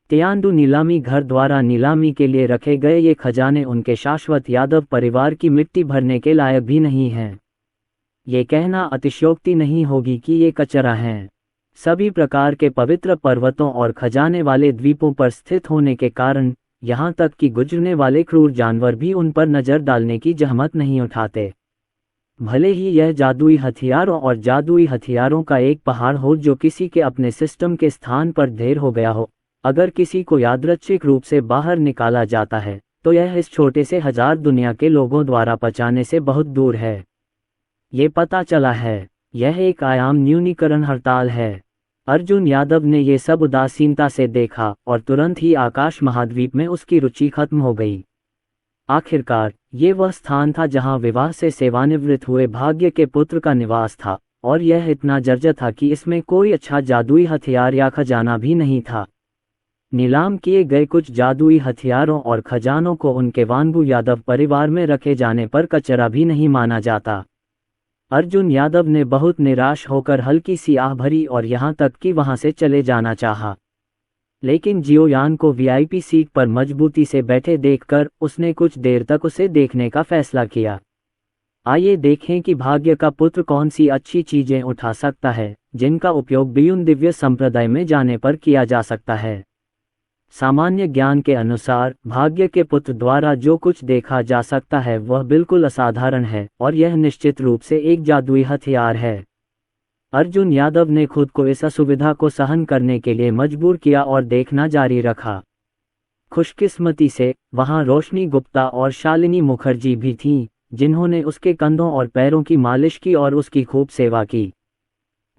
तियांडू नीलामी घर द्वारा नीलामी के लिए रखे गए ये खजाने उनके शाश्वत यादव परिवार की मिट्टी भरने के लायक भी नहीं हैं। ये कहना अतिशयोक्ति नहीं होगी कि ये कचरा हैं। सभी प्रकार के पवित्र पर्वतों और खजाने वाले द्वीपों पर स्थित होने के कारण यहाँ तक कि गुजरने वाले क्रूर जानवर भी उन पर नज़र डालने की जहमत नहीं उठाते। भले ही यह जादुई हथियारों और जादुई हथियारों का एक पहाड़ हो जो किसी के अपने सिस्टम के स्थान पर ढेर हो गया हो, अगर किसी को यादृच्छिक रूप से बाहर निकाला जाता है तो यह इस छोटे से हजार दुनिया के लोगों द्वारा पचाने से बहुत दूर है। ये पता चला है, यह एक आयाम न्यूनीकरण हड़ताल है। अर्जुन यादव ने ये सब उदासीनता से देखा और तुरंत ही आकाश महाद्वीप में उसकी रुचि खत्म हो गई। आखिरकार ये वह स्थान था जहां विवाह से सेवानिवृत्त हुए भाग्य के पुत्र का निवास था और यह इतना जर्जर था कि इसमें कोई अच्छा जादुई हथियार या खजाना भी नहीं था। नीलाम किए गए कुछ जादुई हथियारों और खजानों को उनके वांगू यादव परिवार में रखे जाने पर कचरा भी नहीं माना जाता। अर्जुन यादव ने बहुत निराश होकर हल्की सी आह भरी और यहाँ तक कि वहाँ से चले जाना चाहा। लेकिन जियोयान को वीआईपी सीट पर मजबूती से बैठे देखकर उसने कुछ देर तक उसे देखने का फैसला किया। आइए देखें कि भाग्य का पुत्र कौन सी अच्छी चीजें उठा सकता है जिनका उपयोग बियुन दिव्य संप्रदाय में जाने पर किया जा सकता है। सामान्य ज्ञान के अनुसार भाग्य के पुत्र द्वारा जो कुछ देखा जा सकता है वह बिल्कुल असाधारण है और यह निश्चित रूप से एक जादुई हथियार है। अर्जुन यादव ने खुद को इस असुविधा को सहन करने के लिए मजबूर किया और देखना जारी रखा। खुशकिस्मती से वहां रोशनी गुप्ता और शालिनी मुखर्जी भी थीं, जिन्होंने उसके कंधों और पैरों की मालिश की और उसकी खूब सेवा की।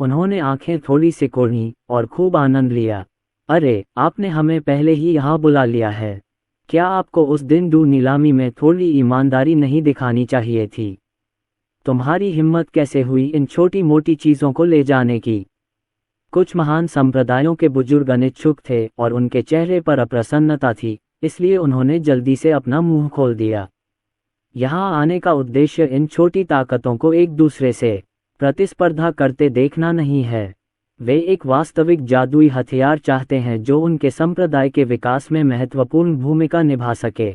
उन्होंने आंखें थोड़ी सिकोड़ी और खूब आनंद लिया। अरे, आपने हमें पहले ही यहाँ बुला लिया है। क्या आपको उस दिन नीलामी में थोड़ी ईमानदारी नहीं दिखानी चाहिए थी? तुम्हारी हिम्मत कैसे हुई इन छोटी मोटी चीज़ों को ले जाने की? कुछ महान संप्रदायों के बुजुर्ग अनिच्छुक थे और उनके चेहरे पर अप्रसन्नता थी, इसलिए उन्होंने जल्दी से अपना मुंह खोल दिया। यहाँ आने का उद्देश्य इन छोटी ताकतों को एक दूसरे से प्रतिस्पर्धा करते देखना नहीं है। वे एक वास्तविक जादुई हथियार चाहते हैं जो उनके संप्रदाय के विकास में महत्वपूर्ण भूमिका निभा सके।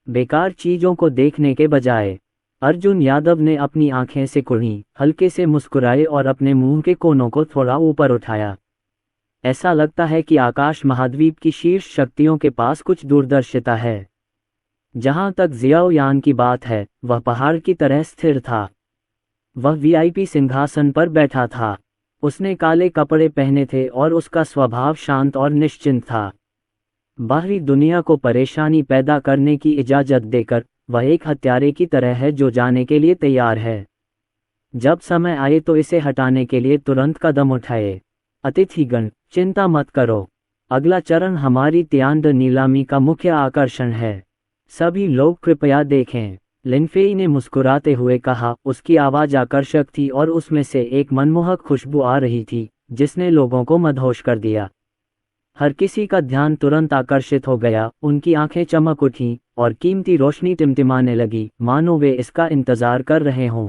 बेकार चीजों को देखने के बजाय अर्जुन यादव ने अपनी आंखें सिकुड़ी, हल्के से मुस्कुराए और अपने मुंह के कोनों को थोड़ा ऊपर उठाया। ऐसा लगता है कि आकाश महाद्वीप की शीर्ष शक्तियों के पास कुछ दूरदर्शिता है। जहां तक जियाओयान की बात है, वह पहाड़ की तरह स्थिर था। वह वीआईपी सिंहासन पर बैठा था। उसने काले कपड़े पहने थे और उसका स्वभाव शांत और निश्चिंत था। बाहरी दुनिया को परेशानी पैदा करने की इजाज़त देकर वह एक हत्यारे की तरह है जो जाने के लिए तैयार है। जब समय आए तो इसे हटाने के लिए तुरंत कदम उठाए। अतिथिगण, चिंता मत करो। अगला चरण हमारी तियांड नीलामी का मुख्य आकर्षण है। सभी लोग कृपया देखें। लिनफेई ने मुस्कुराते हुए कहा। उसकी आवाज़ आकर्षक थी और उसमें से एक मनमोहक खुशबू आ रही थी जिसने लोगों को मदहोश कर दिया। हर किसी का ध्यान तुरंत आकर्षित हो गया। उनकी आंखें चमक उठीं और कीमती रोशनी टिमटिमाने लगी, मानो वे इसका इंतजार कर रहे हों।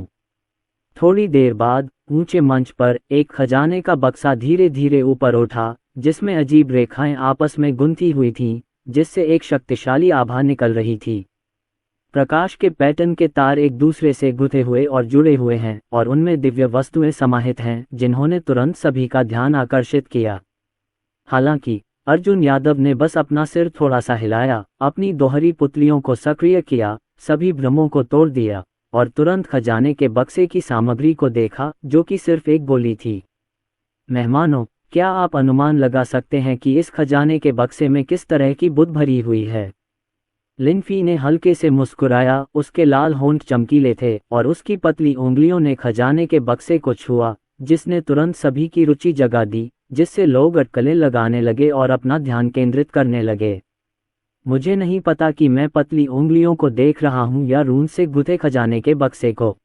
थोड़ी देर बाद ऊंचे मंच पर एक खजाने का बक्सा धीरे धीरे ऊपर उठा, जिसमें अजीब रेखाएं आपस में गुंथी हुई थीं, जिससे एक शक्तिशाली आभा निकल रही थी। प्रकाश के पैटर्न के तार एक दूसरे से गुथे हुए और जुड़े हुए हैं और उनमें दिव्य वस्तुएं समाहित हैं जिन्होंने तुरंत सभी का ध्यान आकर्षित किया। हालांकि अर्जुन यादव ने बस अपना सिर थोड़ा सा हिलाया, अपनी दोहरी पुतलियों को सक्रिय किया, सभी भ्रमों को तोड़ दिया और तुरंत खजाने के बक्से की सामग्री को देखा जो कि सिर्फ एक गोली थी। मेहमानों, क्या आप अनुमान लगा सकते हैं कि इस खजाने के बक्से में किस तरह की बुद्ध भरी हुई है? लिनफी ने हल्के से मुस्कुराया, उसके लाल होंठ चमकीले थे और उसकी पतली उंगलियों ने खजाने के बक्से को छुआ, जिसने तुरंत सभी की रुचि जगा दी, जिससे लोग अटकलें लगाने लगे और अपना ध्यान केंद्रित करने लगे। मुझे नहीं पता कि मैं पतली उंगलियों को देख रहा हूं या रून से गुथे खजाने के बक्से को।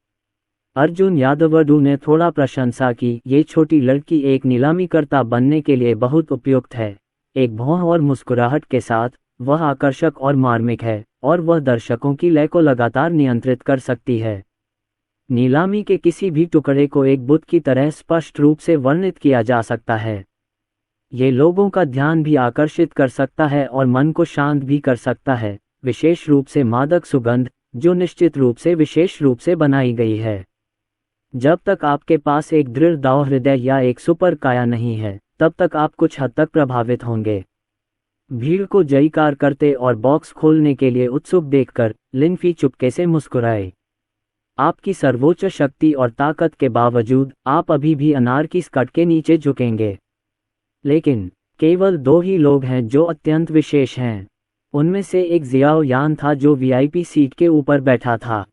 अर्जुन यादवडू ने थोड़ा प्रशंसा की। ये छोटी लड़की एक नीलामीकर्ता बनने के लिए बहुत उपयुक्त है। एक भौं और मुस्कुराहट के साथ, वह आकर्षक और मार्मिक है, और वह दर्शकों की लय को लगातार नियंत्रित कर सकती है। नीलामी के किसी भी टुकड़े को एक बुत की तरह स्पष्ट रूप से वर्णित किया जा सकता है। ये लोगों का ध्यान भी आकर्षित कर सकता है और मन को शांत भी कर सकता है, विशेष रूप से मादक सुगंध, जो निश्चित रूप से विशेष रूप से बनाई गई है। जब तक आपके पास एक दृढ़ दाव हृदय या एक सुपर काया नहीं है, तब तक आप कुछ हद तक प्रभावित होंगे। भीड़ को जयकार करते और बॉक्स खोलने के लिए उत्सुक देखकर लिनफी चुपके से मुस्कुराए। आपकी सर्वोच्च शक्ति और ताकत के बावजूद आप अभी भी अनार की स्कर्ट के नीचे झुकेंगे। लेकिन केवल 2 ही लोग हैं जो अत्यंत विशेष हैं। उनमें से एक जियाओ यान था, जो वीआईपी सीट के ऊपर बैठा था।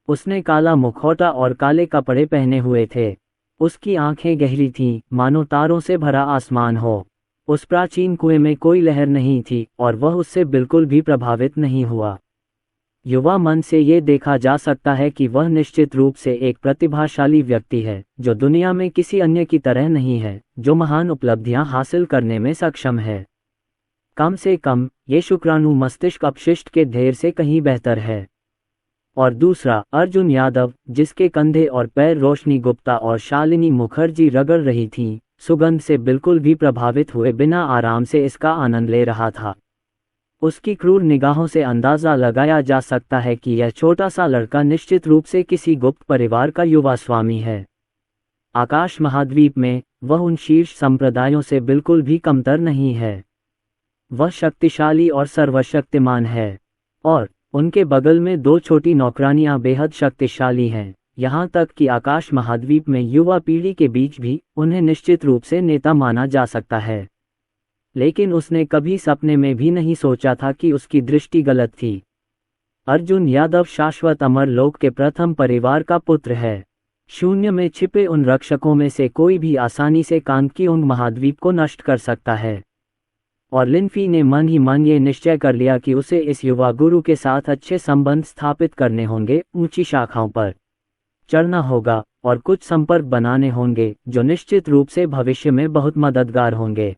उसने काला मुखौटा और काले कपड़े पहने हुए थे। उसकी आंखें गहरी थीं, मानो तारों से भरा आसमान हो। उस प्राचीन कुएं में कोई लहर नहीं थी और वह उससे बिल्कुल भी प्रभावित नहीं हुआ। युवा मन से ये देखा जा सकता है कि वह निश्चित रूप से एक प्रतिभाशाली व्यक्ति है, जो दुनिया में किसी अन्य की तरह नहीं है, जो महान उपलब्धियां हासिल करने में सक्षम है। कम से कम, ये शुक्राणु मस्तिष्क अपशिष्ट के ढेर से कहीं बेहतर है। और दूसरा, अर्जुन यादव, जिसके कंधे और पैर रोशनी गुप्ता और शालिनी मुखर्जी रगड़ रही थीं, सुगंध से बिल्कुल भी प्रभावित हुए बिना आराम से इसका आनंद ले रहा था। उसकी क्रूर निगाहों से अंदाजा लगाया जा सकता है कि यह छोटा सा लड़का निश्चित रूप से किसी गुप्त परिवार का युवा स्वामी है। आकाश महाद्वीप में वह उन शीर्ष संप्रदायों से बिल्कुल भी कमतर नहीं है। वह शक्तिशाली और सर्वशक्तिमान है, और उनके बगल में 2 छोटी नौकरानियां बेहद शक्तिशाली हैं। यहाँ तक कि आकाश महाद्वीप में युवा पीढ़ी के बीच भी उन्हें निश्चित रूप से नेता माना जा सकता है। लेकिन उसने कभी सपने में भी नहीं सोचा था कि उसकी दृष्टि गलत थी। अर्जुन यादव शाश्वत अमर लोक के प्रथम परिवार का पुत्र है। शून्य में छिपे उन रक्षकों में से कोई भी आसानी से कांगकीओंग महाद्वीप को नष्ट कर सकता है। और लिनफी ने मन ही मन ये निश्चय कर लिया कि उसे इस युवा गुरु के साथ अच्छे संबंध स्थापित करने होंगे, ऊंची शाखाओं पर चढ़ना होगा और कुछ संपर्क बनाने होंगे जो निश्चित रूप से भविष्य में बहुत मददगार होंगे।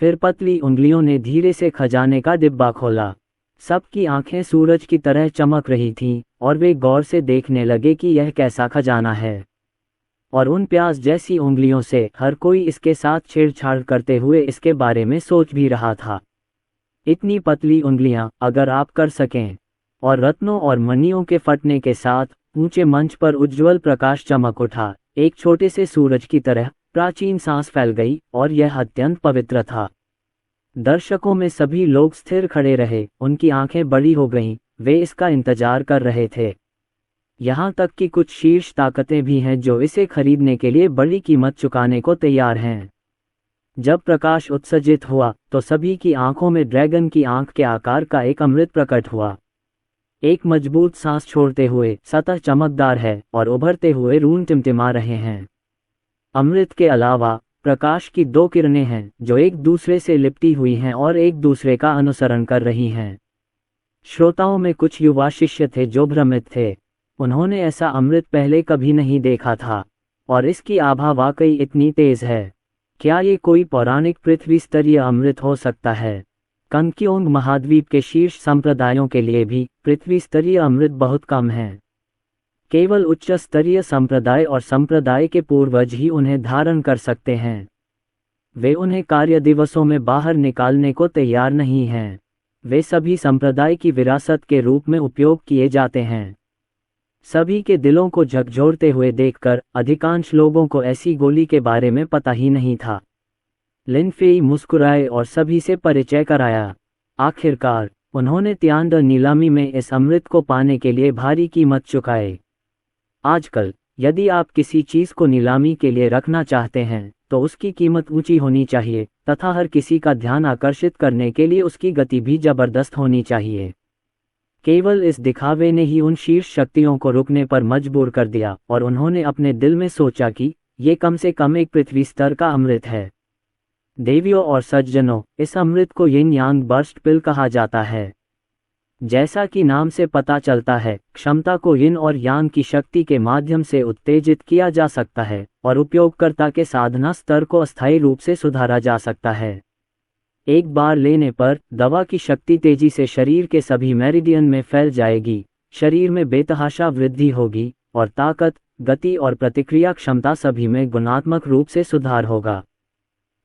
फिर पतली उंगलियों ने धीरे से खजाने का डिब्बा खोला। सबकी आंखें सूरज की तरह चमक रही थीं और वे गौर से देखने लगे कि यह कैसा खजाना है। और उन प्याज जैसी उंगलियों से हर कोई इसके साथ छेड़छाड़ करते हुए इसके बारे में सोच भी रहा था। इतनी पतली उंगलियां अगर आप कर सकें। और रत्नों और मणियों के फटने के साथ ऊंचे मंच पर उज्ज्वल प्रकाश चमक उठा। एक छोटे से सूरज की तरह प्राचीन सांस फैल गई और यह अत्यंत पवित्र था। दर्शकों में सभी लोग स्थिर खड़े रहे, उनकी आंखें बड़ी हो गईं, वे इसका इंतजार कर रहे थे। यहाँ तक कि कुछ शीर्ष ताकतें भी हैं जो इसे खरीदने के लिए बड़ी कीमत चुकाने को तैयार हैं। जब प्रकाश उत्सर्जित हुआ तो सभी की आंखों में ड्रैगन की आंख के आकार का एक अमृत प्रकट हुआ। एक मजबूत सांस छोड़ते हुए सतह चमकदार है और उभरते हुए रून टिमटिमा रहे हैं। अमृत के अलावा प्रकाश की 2 किरणें हैं जो एक दूसरे से लिपटी हुई हैं और एक दूसरे का अनुसरण कर रही हैं। श्रोताओं में कुछ युवा शिष्य थे जो भ्रमित थे। उन्होंने ऐसा अमृत पहले कभी नहीं देखा था, और इसकी आभा वाकई इतनी तेज है। क्या ये कोई पौराणिक पृथ्वी स्तरीय अमृत हो सकता है? कांगकीओंग महाद्वीप के शीर्ष संप्रदायों के लिए भी पृथ्वी स्तरीय अमृत बहुत कम है। केवल उच्च स्तरीय संप्रदाय और संप्रदाय के पूर्वज ही उन्हें धारण कर सकते हैं। वे उन्हें कार्य दिवसों में बाहर निकालने को तैयार नहीं हैं। वे सभी संप्रदाय की विरासत के रूप में उपयोग किए जाते हैं। सभी के दिलों को झकझोरते हुए देखकर अधिकांश लोगों को ऐसी गोली के बारे में पता ही नहीं था। लिनफेई मुस्कुराए और सभी से परिचय कराया। आखिरकार उन्होंने तियांड नीलामी में इस अमृत को पाने के लिए भारी कीमत चुकाए। आजकल यदि आप किसी चीज़ को नीलामी के लिए रखना चाहते हैं तो उसकी कीमत ऊंची होनी चाहिए तथा हर किसी का ध्यान आकर्षित करने के लिए उसकी गति भी जबरदस्त होनी चाहिए। केवल इस दिखावे ने ही उन शीर्ष शक्तियों को रुकने पर मजबूर कर दिया और उन्होंने अपने दिल में सोचा कि ये कम से कम एक पृथ्वी स्तर का अमृत है। देवियों और सज्जनों, इस अमृत को यिन यांग बर्स्ट पिल कहा जाता है। जैसा कि नाम से पता चलता है, क्षमता को यिन और यांग की शक्ति के माध्यम से उत्तेजित किया जा सकता है और उपयोगकर्ता के साधना स्तर को अस्थायी रूप से सुधारा जा सकता है। एक बार लेने पर दवा की शक्ति तेजी से शरीर के सभी मेरिडियन में फैल जाएगी, शरीर में बेतहाशा वृद्धि होगी और ताकत, गति और प्रतिक्रिया क्षमता सभी में गुणात्मक रूप से सुधार होगा।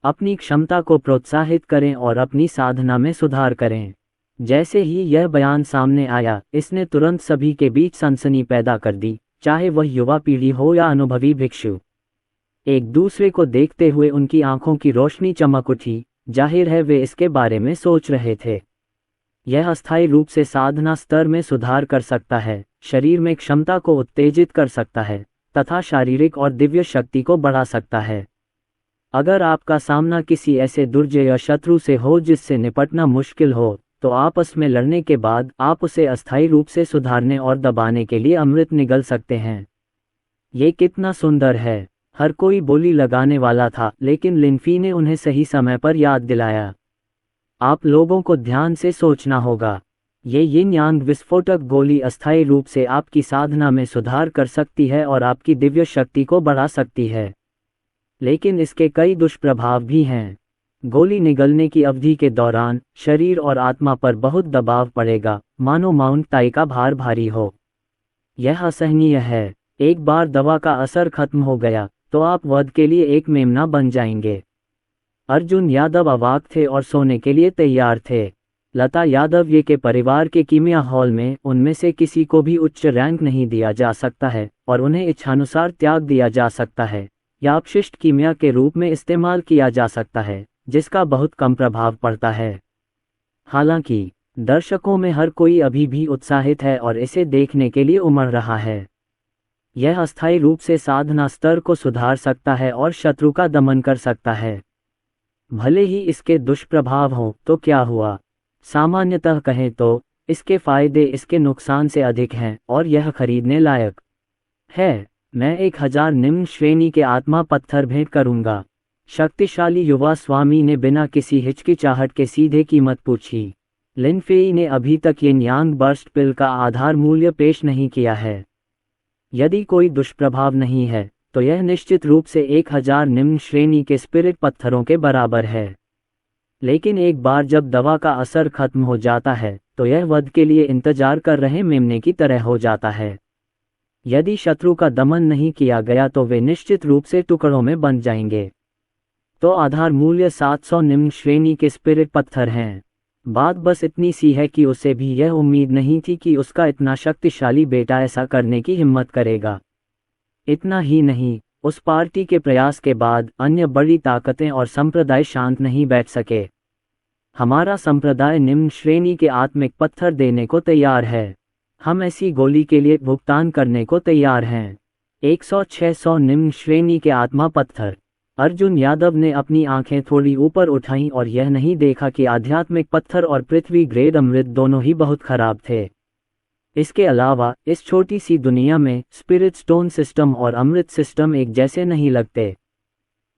अपनी क्षमता को प्रोत्साहित करें और अपनी साधना में सुधार करें। जैसे ही यह बयान सामने आया, इसने तुरंत सभी के बीच सनसनी पैदा कर दी, चाहे वह युवा पीढ़ी हो या अनुभवी भिक्षु। एक दूसरे को देखते हुए उनकी आंखों की रोशनी चमक उठी। जाहिर है वे इसके बारे में सोच रहे थे। यह अस्थायी रूप से साधना स्तर में सुधार कर सकता है, शरीर में क्षमता को उत्तेजित कर सकता है तथा शारीरिक और दिव्य शक्ति को बढ़ा सकता है। अगर आपका सामना किसी ऐसे दुर्जय या शत्रु से हो जिससे निपटना मुश्किल हो, तो आपस में लड़ने के बाद आप उसे अस्थायी रूप से सुधारने और दबाने के लिए अमृत निगल सकते हैं। ये कितना सुंदर है। हर कोई बोली लगाने वाला था, लेकिन लिनफी ने उन्हें सही समय पर याद दिलाया। आप लोगों को ध्यान से सोचना होगा। ये यिन यांग विस्फोटक गोली अस्थायी रूप से आपकी साधना में सुधार कर सकती है और आपकी दिव्य शक्ति को बढ़ा सकती है, लेकिन इसके कई दुष्प्रभाव भी हैं। गोली निगलने की अवधि के दौरान शरीर और आत्मा पर बहुत दबाव पड़ेगा, मानो माउंट ताई का भार भारी हो। यह असहनीय है। एक बार दवा का असर खत्म हो गया तो आप वध के लिए एक मेमना बन जाएंगे। अर्जुन यादव अवाक थे और सोने के लिए तैयार थे। लता यादव ये के परिवार के कीमिया हॉल में उनमें से किसी को भी उच्च रैंक नहीं दिया जा सकता है और उन्हें इच्छानुसार त्याग दिया जा सकता है या अपशिष्ट कीमिया के रूप में इस्तेमाल किया जा सकता है, जिसका बहुत कम प्रभाव पड़ता है। हालांकि दर्शकों में हर कोई अभी भी उत्साहित है और इसे देखने के लिए उमड़ रहा है। यह अस्थायी रूप से साधना स्तर को सुधार सकता है और शत्रु का दमन कर सकता है। भले ही इसके दुष्प्रभाव हों तो क्या हुआ, सामान्यतः कहें तो इसके फायदे इसके नुकसान से अधिक हैं और यह खरीदने लायक है। मैं 1000 निम्न श्रेणी के आत्मा पत्थर भेंट करूंगा। शक्तिशाली युवा स्वामी ने बिना किसी हिचकिचाहट के सीधे कीमत पूछी। लिनफेई ने अभी तक यिन यांग बर्स्ट पिल का आधार मूल्य पेश नहीं किया है। यदि कोई दुष्प्रभाव नहीं है तो यह निश्चित रूप से 1000 निम्न श्रेणी के स्पिरिट पत्थरों के बराबर है। लेकिन एक बार जब दवा का असर खत्म हो जाता है तो यह वध के लिए इंतजार कर रहे मेमने की तरह हो जाता है। यदि शत्रु का दमन नहीं किया गया तो वे निश्चित रूप से टुकड़ों में बन जाएंगे। तो आधार मूल्य 700 निम्न श्रेणी के स्पिरिट पत्थर हैं। बात बस इतनी सी है कि उसे भी यह उम्मीद नहीं थी कि उसका इतना शक्तिशाली बेटा ऐसा करने की हिम्मत करेगा। इतना ही नहीं, उस पार्टी के प्रयास के बाद अन्य बड़ी ताकतें और संप्रदाय शांत नहीं बैठ सके। हमारा संप्रदाय निम्न श्रेणी के आत्मिक पत्थर देने को तैयार है। हम ऐसी गोली के लिए भुगतान करने को तैयार हैं। 100-600 निम्न श्रेणी के आत्मा पत्थर। अर्जुन यादव ने अपनी आंखें थोड़ी ऊपर उठाईं और यह नहीं देखा कि आध्यात्मिक पत्थर और पृथ्वी ग्रेड अमृत दोनों ही बहुत खराब थे। इसके अलावा इस छोटी सी दुनिया में स्पिरिट स्टोन सिस्टम और अमृत सिस्टम एक जैसे नहीं लगते।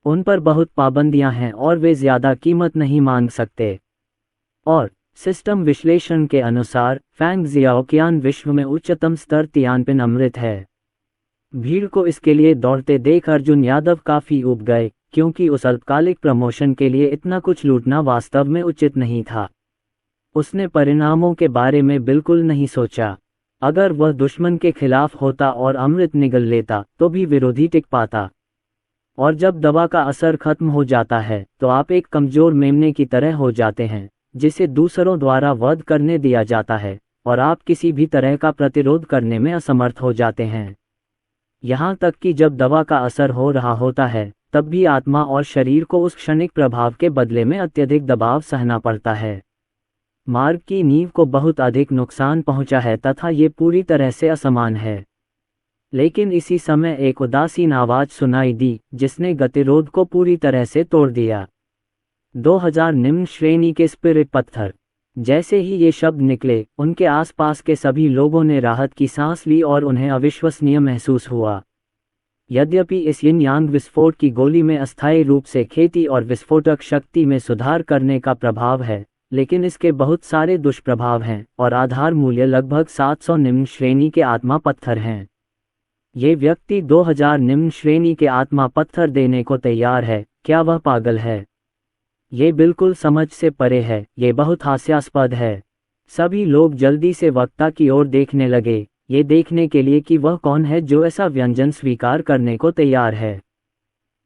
उन पर बहुत पाबंदियां हैं और वे ज्यादा कीमत नहीं मांग सकते। और सिस्टम विश्लेषण के अनुसार फैंग जियाओकियान विश्व में उच्चतम स्तर तियानपिन अमृत है। भीड़ को इसके लिए दौड़ते देख अर्जुन यादव काफी ऊब गए, क्योंकि उस अल्पकालिक प्रमोशन के लिए इतना कुछ लूटना वास्तव में उचित नहीं था। उसने परिणामों के बारे में बिल्कुल नहीं सोचा। अगर वह दुश्मन के खिलाफ होता और अमृत निगल लेता तो भी विरोधी टिक पाता। और जब दवा का असर खत्म हो जाता है तो आप एक कमजोर मेमने की तरह हो जाते हैं, जिसे दूसरों द्वारा वध करने दिया जाता है, और आप किसी भी तरह का प्रतिरोध करने में असमर्थ हो जाते हैं। यहाँ तक कि जब दवा का असर हो रहा होता है तब भी आत्मा और शरीर को उस क्षणिक प्रभाव के बदले में अत्यधिक दबाव सहना पड़ता है। मार्ग की नींव को बहुत अधिक नुकसान पहुंचा है तथा ये पूरी तरह से असमान है। लेकिन इसी समय एक उदासीन आवाज सुनाई दी जिसने गतिरोध को पूरी तरह से तोड़ दिया। 2000 निम्न श्रेणी के स्पिरिट पत्थर। जैसे ही ये शब्द निकले, उनके आसपास के सभी लोगों ने राहत की सांस ली और उन्हें अविश्वसनीय महसूस हुआ। यद्यपि इस यिन यांग विस्फोट की गोली में अस्थायी रूप से खेती और विस्फोटक शक्ति में सुधार करने का प्रभाव है, लेकिन इसके बहुत सारे दुष्प्रभाव हैं और आधार मूल्य लगभग 700 निम्न श्रेणी के आत्मा पत्थर हैं। ये व्यक्ति 2000 निम्न श्रेणी के आत्मा पत्थर देने को तैयार है, क्या वह पागल है? ये बिल्कुल समझ से परे है, ये बहुत हास्यास्पद है। सभी लोग जल्दी से वक्ता की ओर देखने लगे, ये देखने के लिए कि वह कौन है जो ऐसा व्यंजन स्वीकार करने को तैयार है।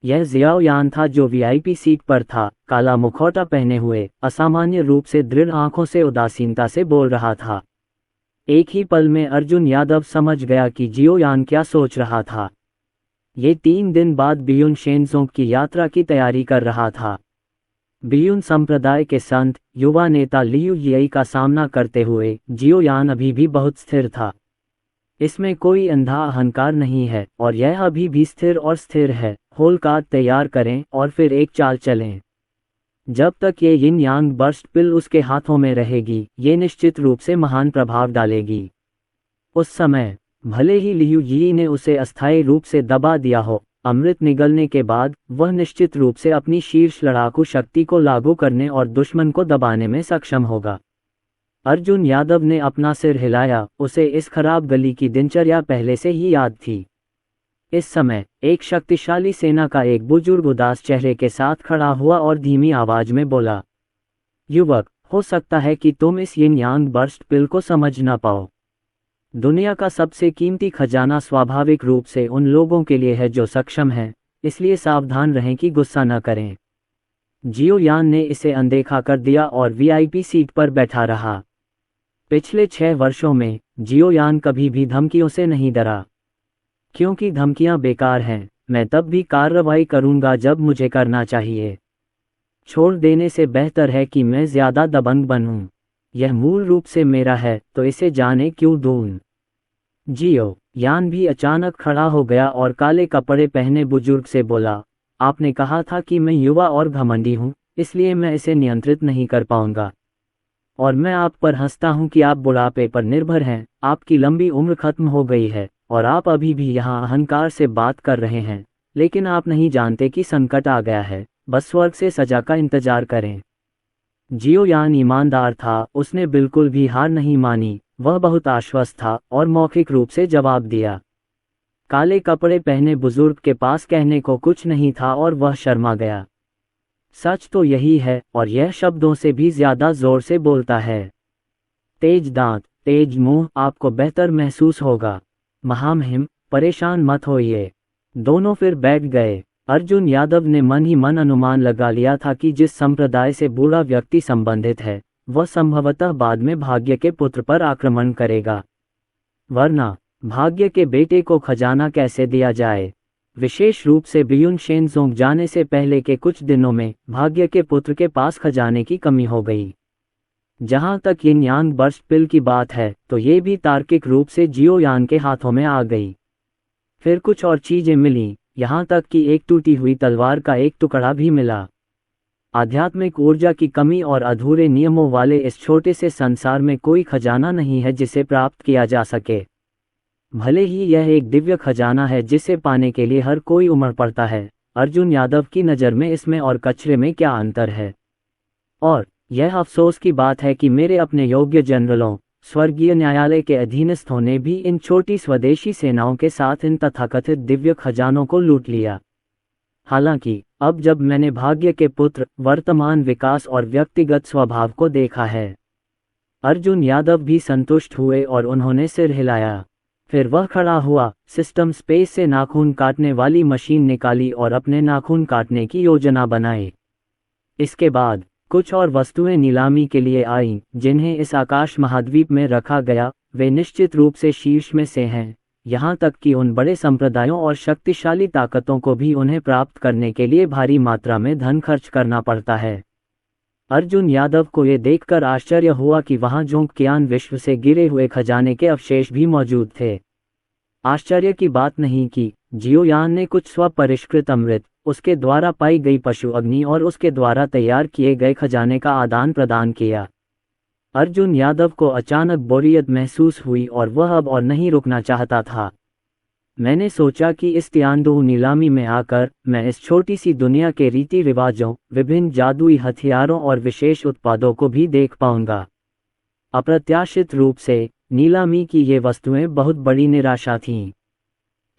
यह जियाओ यान था जो वीआईपी सीट पर था, काला मुखौटा पहने हुए, असामान्य रूप से दृढ़ आंखों से उदासीनता से बोल रहा था। एक ही पल में अर्जुन यादव समझ गया कि जियो यान क्या सोच रहा था। ये 3 दिन बाद बियुन शेनजोंग की यात्रा की तैयारी कर रहा था। बियुन संप्रदाय के संत, युवा नेता लियू यी का सामना करते हुए जियो यान अभी भी बहुत स्थिर था। इसमें कोई अंधा अहंकार नहीं है और यह अभी भी स्थिर और स्थिर है। होल कार्ड तैयार करें और फिर एक चाल चलें। जब तक ये यिन यांग बर्स्ट पिल उसके हाथों में रहेगी, ये निश्चित रूप से महान प्रभाव डालेगी। उस समय भले ही लियू यी ने उसे अस्थायी रूप से दबा दिया हो, अमृत निगलने के बाद वह निश्चित रूप से अपनी शीर्ष लड़ाकू शक्ति को लागू करने और दुश्मन को दबाने में सक्षम होगा। अर्जुन यादव ने अपना सिर हिलाया, उसे इस खराब गली की दिनचर्या पहले से ही याद थी। इस समय एक शक्तिशाली सेना का एक बुजुर्ग उदास चेहरे के साथ खड़ा हुआ और धीमी आवाज में बोला, युवक, हो सकता है कि तुम इस यिन यांग बर्स्ट पिल को समझ ना पाओ। दुनिया का सबसे कीमती खजाना स्वाभाविक रूप से उन लोगों के लिए है जो सक्षम हैं, इसलिए सावधान रहें कि गुस्सा न करें। जियो यान ने इसे अनदेखा कर दिया और वीआईपी सीट पर बैठा रहा। पिछले 6 वर्षों में जियो यान कभी भी धमकियों से नहीं डरा। क्योंकि धमकियां बेकार हैं, मैं तब भी कार्रवाई करूंगा जब मुझे करना चाहिए। छोड़ देने से बेहतर है कि मैं ज्यादा दबंग बनूं। यह मूल रूप से मेरा है, तो इसे जाने क्यों दूं। जियो यान भी अचानक खड़ा हो गया और काले कपड़े पहने बुजुर्ग से बोला, आपने कहा था कि मैं युवा और घमंडी हूं, इसलिए मैं इसे नियंत्रित नहीं कर पाऊंगा। और मैं आप पर हंसता हूं कि आप बुढ़ापे पर निर्भर हैं, आपकी लंबी उम्र खत्म हो गई है और आप अभी भी यहाँ अहंकार से बात कर रहे हैं, लेकिन आप नहीं जानते कि संकट आ गया है, बस स्वर्ग से सजा का इंतजार करें। जियो यान ईमानदार था, उसने बिल्कुल भी हार नहीं मानी, वह बहुत आश्वस्त था और मौखिक रूप से जवाब दिया। काले कपड़े पहने बुजुर्ग के पास कहने को कुछ नहीं था और वह शर्मा गया। सच तो यही है और यह शब्दों से भी ज्यादा जोर से बोलता है। तेज दांत, तेज मुंह, आपको बेहतर महसूस होगा। महामहिम, परेशान मत होइए। दोनों फिर बैठ गए। अर्जुन यादव ने मन ही मन अनुमान लगा लिया था कि जिस संप्रदाय से बूढ़ा व्यक्ति संबंधित है, वह संभवतः बाद में भाग्य के पुत्र पर आक्रमण करेगा। वरना भाग्य के बेटे को खजाना कैसे दिया जाए? विशेष रूप से बियुन शेनजोंग जाने से पहले के कुछ दिनों में भाग्य के पुत्र के पास खजाने की कमी हो गई। जहां तक यिन यांग बर्स्ट पिल की बात है, तो ये भी तार्किक रूप से जियो यान के हाथों में आ गई। फिर कुछ और चीजें मिलीं, यहाँ तक कि एक टूटी हुई तलवार का एक टुकड़ा भी मिला। आध्यात्मिक ऊर्जा की कमी और अधूरे नियमों वाले इस छोटे से संसार में कोई खजाना नहीं है जिसे प्राप्त किया जा सके। भले ही यह एक दिव्य खजाना है जिसे पाने के लिए हर कोई उमड़ पड़ता है, अर्जुन यादव की नज़र में इसमें और कचरे में क्या अंतर है? और यह अफसोस की बात है कि मेरे अपने योग्य जनरलों, स्वर्गीय न्यायालय के अधीनस्थों ने भी इन छोटी स्वदेशी सेनाओं के साथ इन तथाकथित दिव्य खजानों को लूट लिया। हालांकि अब जब मैंने भाग्य के पुत्र, वर्तमान विकास और व्यक्तिगत स्वभाव को देखा है, अर्जुन यादव भी संतुष्ट हुए और उन्होंने सिर हिलाया। फिर वह खड़ा हुआ, सिस्टम स्पेस से नाखून काटने वाली मशीन निकाली और अपने नाखून काटने की योजना बनाई। इसके बाद कुछ और वस्तुएं नीलामी के लिए आईं, जिन्हें इस आकाश महाद्वीप में रखा गया। वे निश्चित रूप से शीर्ष में से हैं, यहाँ तक कि उन बड़े संप्रदायों और शक्तिशाली ताकतों को भी उन्हें प्राप्त करने के लिए भारी मात्रा में धन खर्च करना पड़ता है। अर्जुन यादव को ये देखकर आश्चर्य हुआ कि वहां जोंगकियान विश्व से गिरे हुए खजाने के अवशेष भी मौजूद थे। आश्चर्य की बात नहीं कि जियोयान ने कुछ स्वपरिष्कृत अमृत, उसके द्वारा पाई गई पशु अग्नि और उसके द्वारा तैयार किए गए खजाने का आदान प्रदान किया। अर्जुन यादव को अचानक बोरियत महसूस हुई और वह अब और नहीं रुकना चाहता था। मैंने सोचा कि इस तियांदो नीलामी में आकर मैं इस छोटी सी दुनिया के रीति रिवाजों, विभिन्न जादुई हथियारों और विशेष उत्पादों को भी देख पाऊंगा। अप्रत्याशित रूप से नीलामी की ये वस्तुएं बहुत बड़ी निराशा थीं।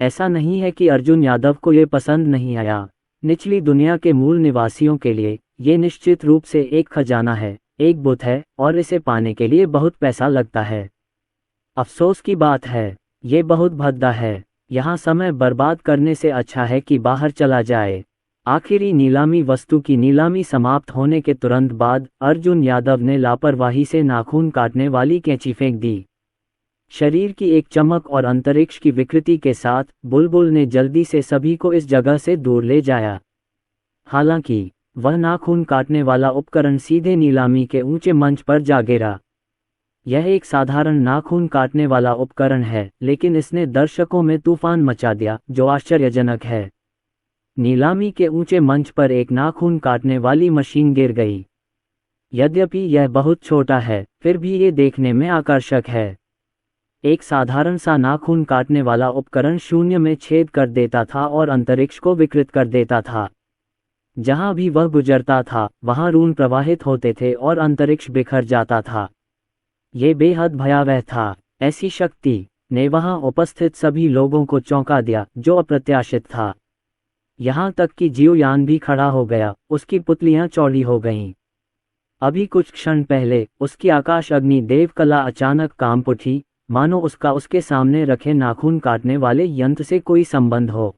ऐसा नहीं है कि अर्जुन यादव को ये पसंद नहीं आया। निचली दुनिया के मूल निवासियों के लिए ये निश्चित रूप से एक खजाना है, एक बुत है और इसे पाने के लिए बहुत पैसा लगता है। अफसोस की बात है, ये बहुत भद्दा है। यहाँ समय बर्बाद करने से अच्छा है कि बाहर चला जाए। आखिरी नीलामी वस्तु की नीलामी समाप्त होने के तुरंत बाद अर्जुन यादव ने लापरवाही से नाखून काटने वाली कैंची फेंक दी। शरीर की एक चमक और अंतरिक्ष की विकृति के साथ बुलबुल ने जल्दी से सभी को इस जगह से दूर ले जाया। हालांकि वह नाखून काटने वाला उपकरण सीधे नीलामी के ऊंचे मंच पर जा गिरा। यह एक साधारण नाखून काटने वाला उपकरण है, लेकिन इसने दर्शकों में तूफान मचा दिया, जो आश्चर्यजनक है। नीलामी के ऊंचे मंच पर एक नाखून काटने वाली मशीन गिर गई। यद्यपि यह बहुत छोटा है, फिर भी ये देखने में आकर्षक है। एक साधारण सा नाखून काटने वाला उपकरण शून्य में छेद कर देता था और अंतरिक्ष को विकृत कर देता था। जहां भी वह गुजरता था, वहां रून प्रवाहित होते थे और अंतरिक्ष बिखर जाता था। ये बेहद भयावह था। ऐसी शक्ति ने वहां उपस्थित सभी लोगों को चौंका दिया, जो अप्रत्याशित था। यहाँ तक कि जियोयान भी खड़ा हो गया, उसकी पुतलियां चौड़ी हो गईं। अभी कुछ क्षण पहले उसकी आकाश अग्नि देव कला अचानक कांप उठी, मानो उसका उसके सामने रखे नाखून काटने वाले यंत्र से कोई संबंध हो।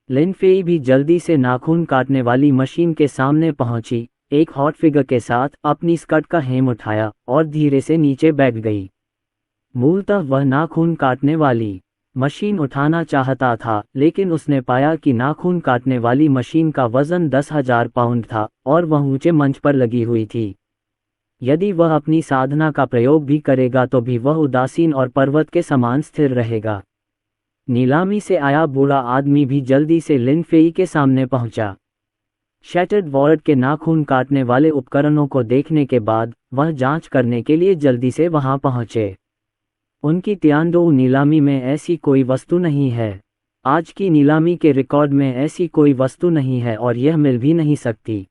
लिन फेई भी जल्दी से नाखून काटने वाली मशीन के सामने पहुंची, एक हॉट फिगर के साथ अपनी स्कर्ट का हेम उठाया और धीरे से नीचे बैठ गई। मूलतः वह नाखून काटने वाली मशीन उठाना चाहता था, लेकिन उसने पाया कि नाखून काटने वाली मशीन का वजन 10,000 पाउंड था और वह ऊंचे मंच पर लगी हुई थी। यदि वह अपनी साधना का प्रयोग भी करेगा तो भी वह उदासीन और पर्वत के समान स्थिर रहेगा। नीलामी से आया बूढ़ा आदमी भी जल्दी से लिन फेई के सामने पहुंचा। शैटर्ड वर्ल्ड के नाखून काटने वाले उपकरणों को देखने के बाद वह जांच करने के लिए जल्दी से वहां पहुंचे। उनकी तियांदो नीलामी में ऐसी कोई वस्तु नहीं है। आज की नीलामी के रिकॉर्ड में ऐसी कोई वस्तु नहीं है और यह मिल भी नहीं सकती।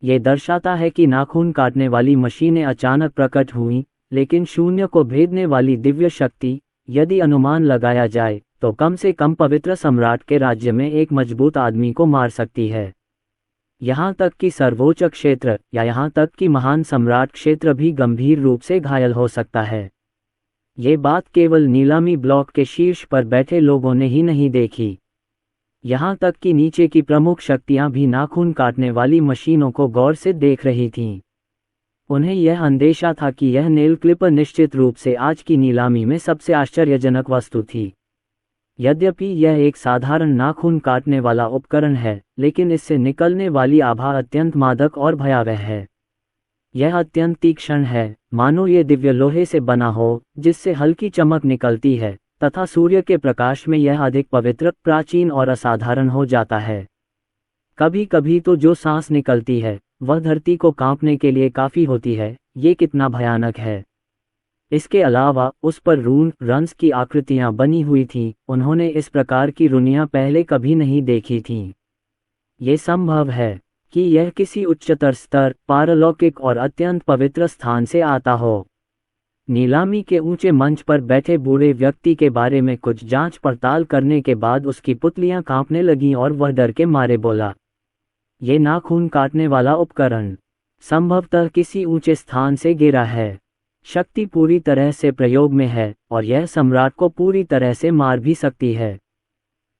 ये दर्शाता है कि नाखून काटने वाली मशीनें अचानक प्रकट हुईं, लेकिन शून्य को भेदने वाली दिव्य शक्ति, यदि अनुमान लगाया जाए, तो कम से कम पवित्र सम्राट के राज्य में एक मजबूत आदमी को मार सकती है। यहाँ तक कि सर्वोच्च क्षेत्र या यहाँ तक कि महान सम्राट क्षेत्र भी गंभीर रूप से घायल हो सकता है। ये बात केवल नीलामी ब्लॉक के शीर्ष पर बैठे लोगों ने ही नहीं देखी। यहाँ तक कि नीचे की प्रमुख शक्तियाँ भी नाखून काटने वाली मशीनों को गौर से देख रही थीं। उन्हें यह अंदेशा था कि यह नेल क्लिपर निश्चित रूप से आज की नीलामी में सबसे आश्चर्यजनक वस्तु थी। यद्यपि यह एक साधारण नाखून काटने वाला उपकरण है, लेकिन इससे निकलने वाली आभा अत्यंत मादक और भयावह है। यह अत्यंत तीक्ष्ण है, मानो ये दिव्य लोहे से बना हो, जिससे हल्की चमक निकलती है, तथा सूर्य के प्रकाश में यह अधिक पवित्र, प्राचीन और असाधारण हो जाता है। कभी कभी तो जो सांस निकलती है, वह धरती को कांपने के लिए काफी होती है। ये कितना भयानक है। इसके अलावा उस पर रून रंस की आकृतियां बनी हुई थीं। उन्होंने इस प्रकार की रुनियां पहले कभी नहीं देखी थीं। ये संभव है कि यह किसी उच्चतर स्तर, पारलौकिक और अत्यंत पवित्र स्थान से आता हो। नीलामी के ऊंचे मंच पर बैठे बूढ़े व्यक्ति के बारे में कुछ जांच पड़ताल करने के बाद उसकी पुतलियां कांपने लगीं और वह डर के मारे बोला, ये नाखून काटने वाला उपकरण संभवतः किसी ऊंचे स्थान से गिरा है। शक्ति पूरी तरह से प्रयोग में है और यह सम्राट को पूरी तरह से मार भी सकती है।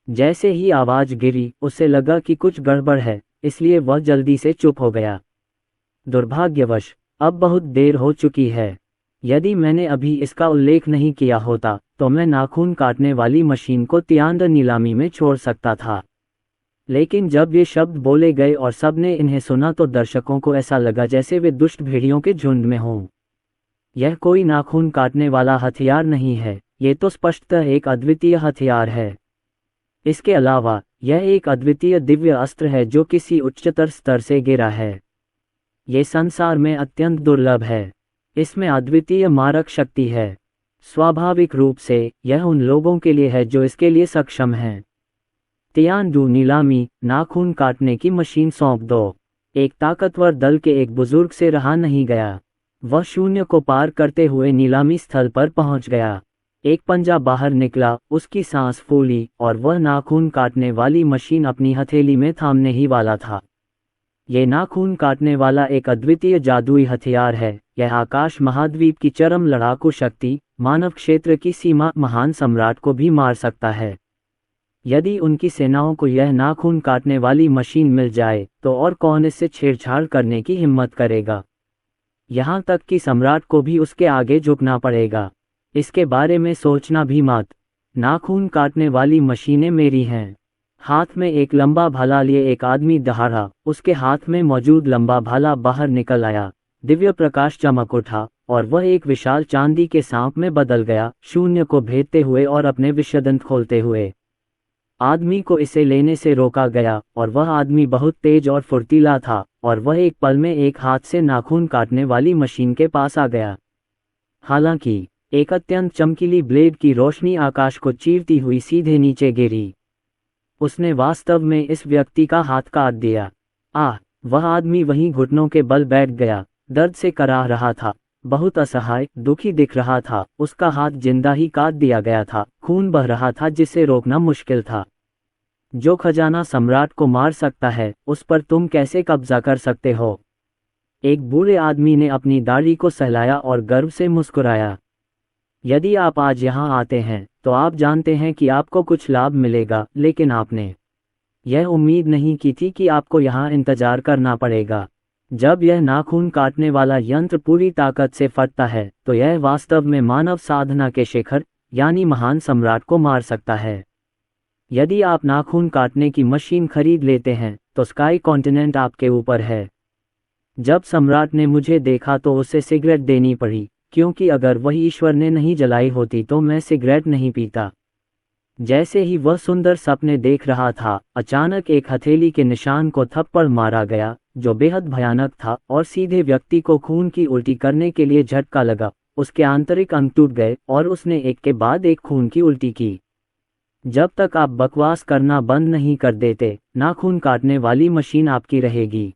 जैसे ही आवाज गिरी, उसे लगा कि कुछ गड़बड़ है, इसलिए वह जल्दी से चुप हो गया। दुर्भाग्यवश अब बहुत देर हो चुकी है। यदि मैंने अभी इसका उल्लेख नहीं किया होता तो मैं नाखून काटने वाली मशीन को तियांद नीलामी में छोड़ सकता था। लेकिन जब ये शब्द बोले गए और सबने इन्हें सुना तो दर्शकों को ऐसा लगा जैसे वे दुष्ट भेड़ियों के झुंड में हों। यह कोई नाखून काटने वाला हथियार नहीं है, ये तो स्पष्टतः एक अद्वितीय हथियार है। इसके अलावा यह एक अद्वितीय दिव्य अस्त्र है जो किसी उच्चतर स्तर से गिरा है। ये संसार में अत्यंत दुर्लभ है। इसमें अद्वितीय मारक शक्ति है। स्वाभाविक रूप से यह उन लोगों के लिए है जो इसके लिए सक्षम हैं। तियानडू नीलामी, नाखून काटने की मशीन सौंप दो। एक ताकतवर दल के एक बुजुर्ग से रहा नहीं गया। वह शून्य को पार करते हुए नीलामी स्थल पर पहुंच गया। एक पंजा बाहर निकला, उसकी सांस फूली और वह नाखून काटने वाली मशीन अपनी हथेली में थामने ही वाला था। ये नाखून काटने वाला एक अद्वितीय जादुई हथियार है। यह आकाश महाद्वीप की चरम लड़ाकू शक्ति, मानव क्षेत्र की सीमा, महान सम्राट को भी मार सकता है। यदि उनकी सेनाओं को यह नाखून काटने वाली मशीन मिल जाए तो और कौन इससे छेड़छाड़ करने की हिम्मत करेगा। यहाँ तक कि सम्राट को भी उसके आगे झुकना पड़ेगा। इसके बारे में सोचना भी मत। नाखून काटने वाली मशीनें मेरी हैं। हाथ में एक लंबा भाला लिए एक आदमी दहाड़ा। उसके हाथ में मौजूद लंबा भाला बाहर निकल आया। दिव्य प्रकाश चमक उठा और वह एक विशाल चांदी के सांप में बदल गया, शून्य को भेदते हुए और अपने विषदंत खोलते हुए। आदमी को इसे लेने से रोका गया और वह आदमी बहुत तेज और फुर्तीला था और वह एक पल में एक हाथ से नाखून काटने वाली मशीन के पास आ गया। हालांकि एक अत्यंत चमकीली ब्लेड की रोशनी आकाश को चीरती हुई सीधे नीचे गिरी। उसने वास्तव में इस व्यक्ति का हाथ काट दिया। वह आदमी वहीं घुटनों के बल बैठ गया, दर्द से कराह रहा था, बहुत असहाय, दुखी दिख रहा था। उसका हाथ जिंदा ही काट दिया गया था, खून बह रहा था जिसे रोकना मुश्किल था। जो खजाना सम्राट को मार सकता है, उस पर तुम कैसे कब्जा कर सकते हो? एक बूढ़े आदमी ने अपनी दाढ़ी को सहलाया और गर्व से मुस्कुराया। यदि आप आज यहाँ आते हैं तो आप जानते हैं कि आपको कुछ लाभ मिलेगा, लेकिन आपने यह उम्मीद नहीं की थी कि आपको यहाँ इंतजार करना पड़ेगा। जब यह नाखून काटने वाला यंत्र पूरी ताकत से फटता है तो यह वास्तव में मानव साधना के शिखर यानी महान सम्राट को मार सकता है। यदि आप नाखून काटने की मशीन खरीद लेते हैं तो स्काई कॉन्टिनेंट आपके ऊपर है। जब सम्राट ने मुझे देखा तो उसे सिगरेट देनी पड़ी, क्योंकि अगर वही ईश्वर ने नहीं जलाई होती तो मैं सिगरेट नहीं पीता। जैसे ही वह सुंदर सपने देख रहा था, अचानक एक हथेली के निशान को थप्पड़ मारा गया जो बेहद भयानक था और सीधे व्यक्ति को खून की उल्टी करने के लिए झटका लगा। उसके आंतरिक अंग टूट गए और उसने एक के बाद एक खून की उल्टी की। जब तक आप बकवास करना बंद नहीं कर देते, नाखून काटने वाली मशीन आपकी रहेगी।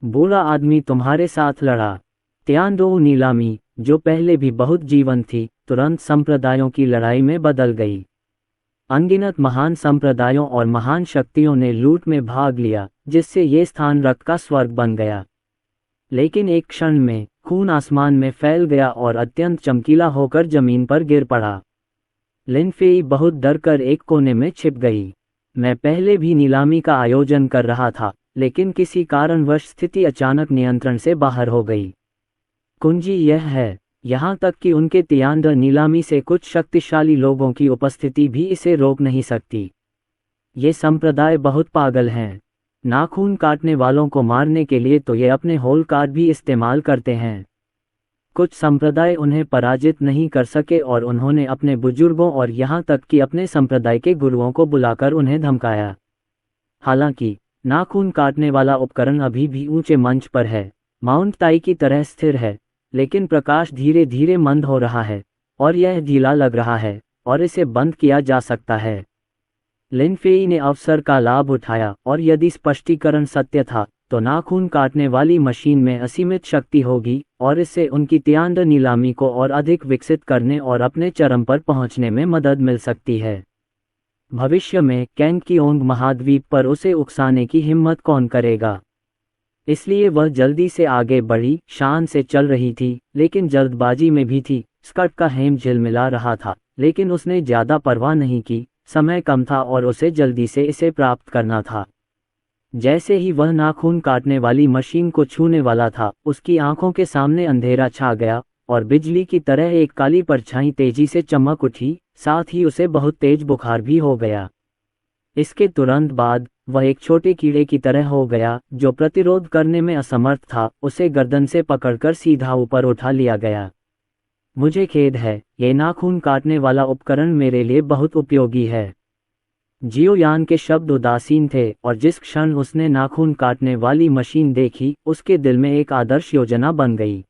बूढ़ा आदमी तुम्हारे साथ लड़ा। तियानडू नीलामी, जो पहले भी बहुत जीवंत थी, तुरंत संप्रदायों की लड़ाई में बदल गई। अनगिनत महान संप्रदायों और महान शक्तियों ने लूट में भाग लिया, जिससे ये स्थान रक्त का स्वर्ग बन गया। लेकिन एक क्षण में खून आसमान में फैल गया और अत्यंत चमकीला होकर जमीन पर गिर पड़ा। लिनफेई बहुत डरकर एक कोने में छिप गई। मैं पहले भी नीलामी का आयोजन कर रहा था, लेकिन किसी कारणवश स्थिति अचानक नियंत्रण से बाहर हो गई। कुंजी यह है, यहाँ तक कि उनके तियांडू नीलामी से कुछ शक्तिशाली लोगों की उपस्थिति भी इसे रोक नहीं सकती। ये संप्रदाय बहुत पागल हैं। नाखून काटने वालों को मारने के लिए तो ये अपने होल कार्ड भी इस्तेमाल करते हैं। कुछ संप्रदाय उन्हें पराजित नहीं कर सके और उन्होंने अपने बुजुर्गों और यहाँ तक कि अपने संप्रदाय के गुरुओं को बुलाकर उन्हें धमकाया। हालांकि नाखून काटने वाला उपकरण अभी भी ऊंचे मंच पर है, माउंट ताई की तरह स्थिर है, लेकिन प्रकाश धीरे धीरे मंद हो रहा है और यह ढीला लग रहा है और इसे बंद किया जा सकता है। लिनफेई ने अवसर का लाभ उठाया और यदि स्पष्टीकरण सत्य था तो नाखून काटने वाली मशीन में असीमित शक्ति होगी और इससे उनकी तियांडू नीलामी को और अधिक विकसित करने और अपने चरम पर पहुंचने में मदद मिल सकती है। भविष्य में कैंगकियोंग महाद्वीप पर उसे उकसाने की हिम्मत कौन करेगा? इसलिए वह जल्दी से आगे बढ़ी, शान से चल रही थी, लेकिन जल्दबाजी में भी थी। स्कर्ट का हेम झिलमिला रहा था, लेकिन उसने ज्यादा परवाह नहीं की। समय कम था और उसे जल्दी से इसे प्राप्त करना था। जैसे ही वह नाखून काटने वाली मशीन को छूने वाला था, उसकी आंखों के सामने अंधेरा छा गया और बिजली की तरह एक काली परछाई तेजी से चमक उठी, साथ ही उसे बहुत तेज बुखार भी हो गया। इसके तुरंत बाद वह एक छोटे कीड़े की तरह हो गया जो प्रतिरोध करने में असमर्थ था। उसे गर्दन से पकड़कर सीधा ऊपर उठा लिया गया। मुझे खेद है, ये नाखून काटने वाला उपकरण मेरे लिए बहुत उपयोगी है। जियोयान के शब्द उदासीन थे और जिस क्षण उसने नाखून काटने वाली मशीन देखी, उसके दिल में एक आदर्श योजना बन गई।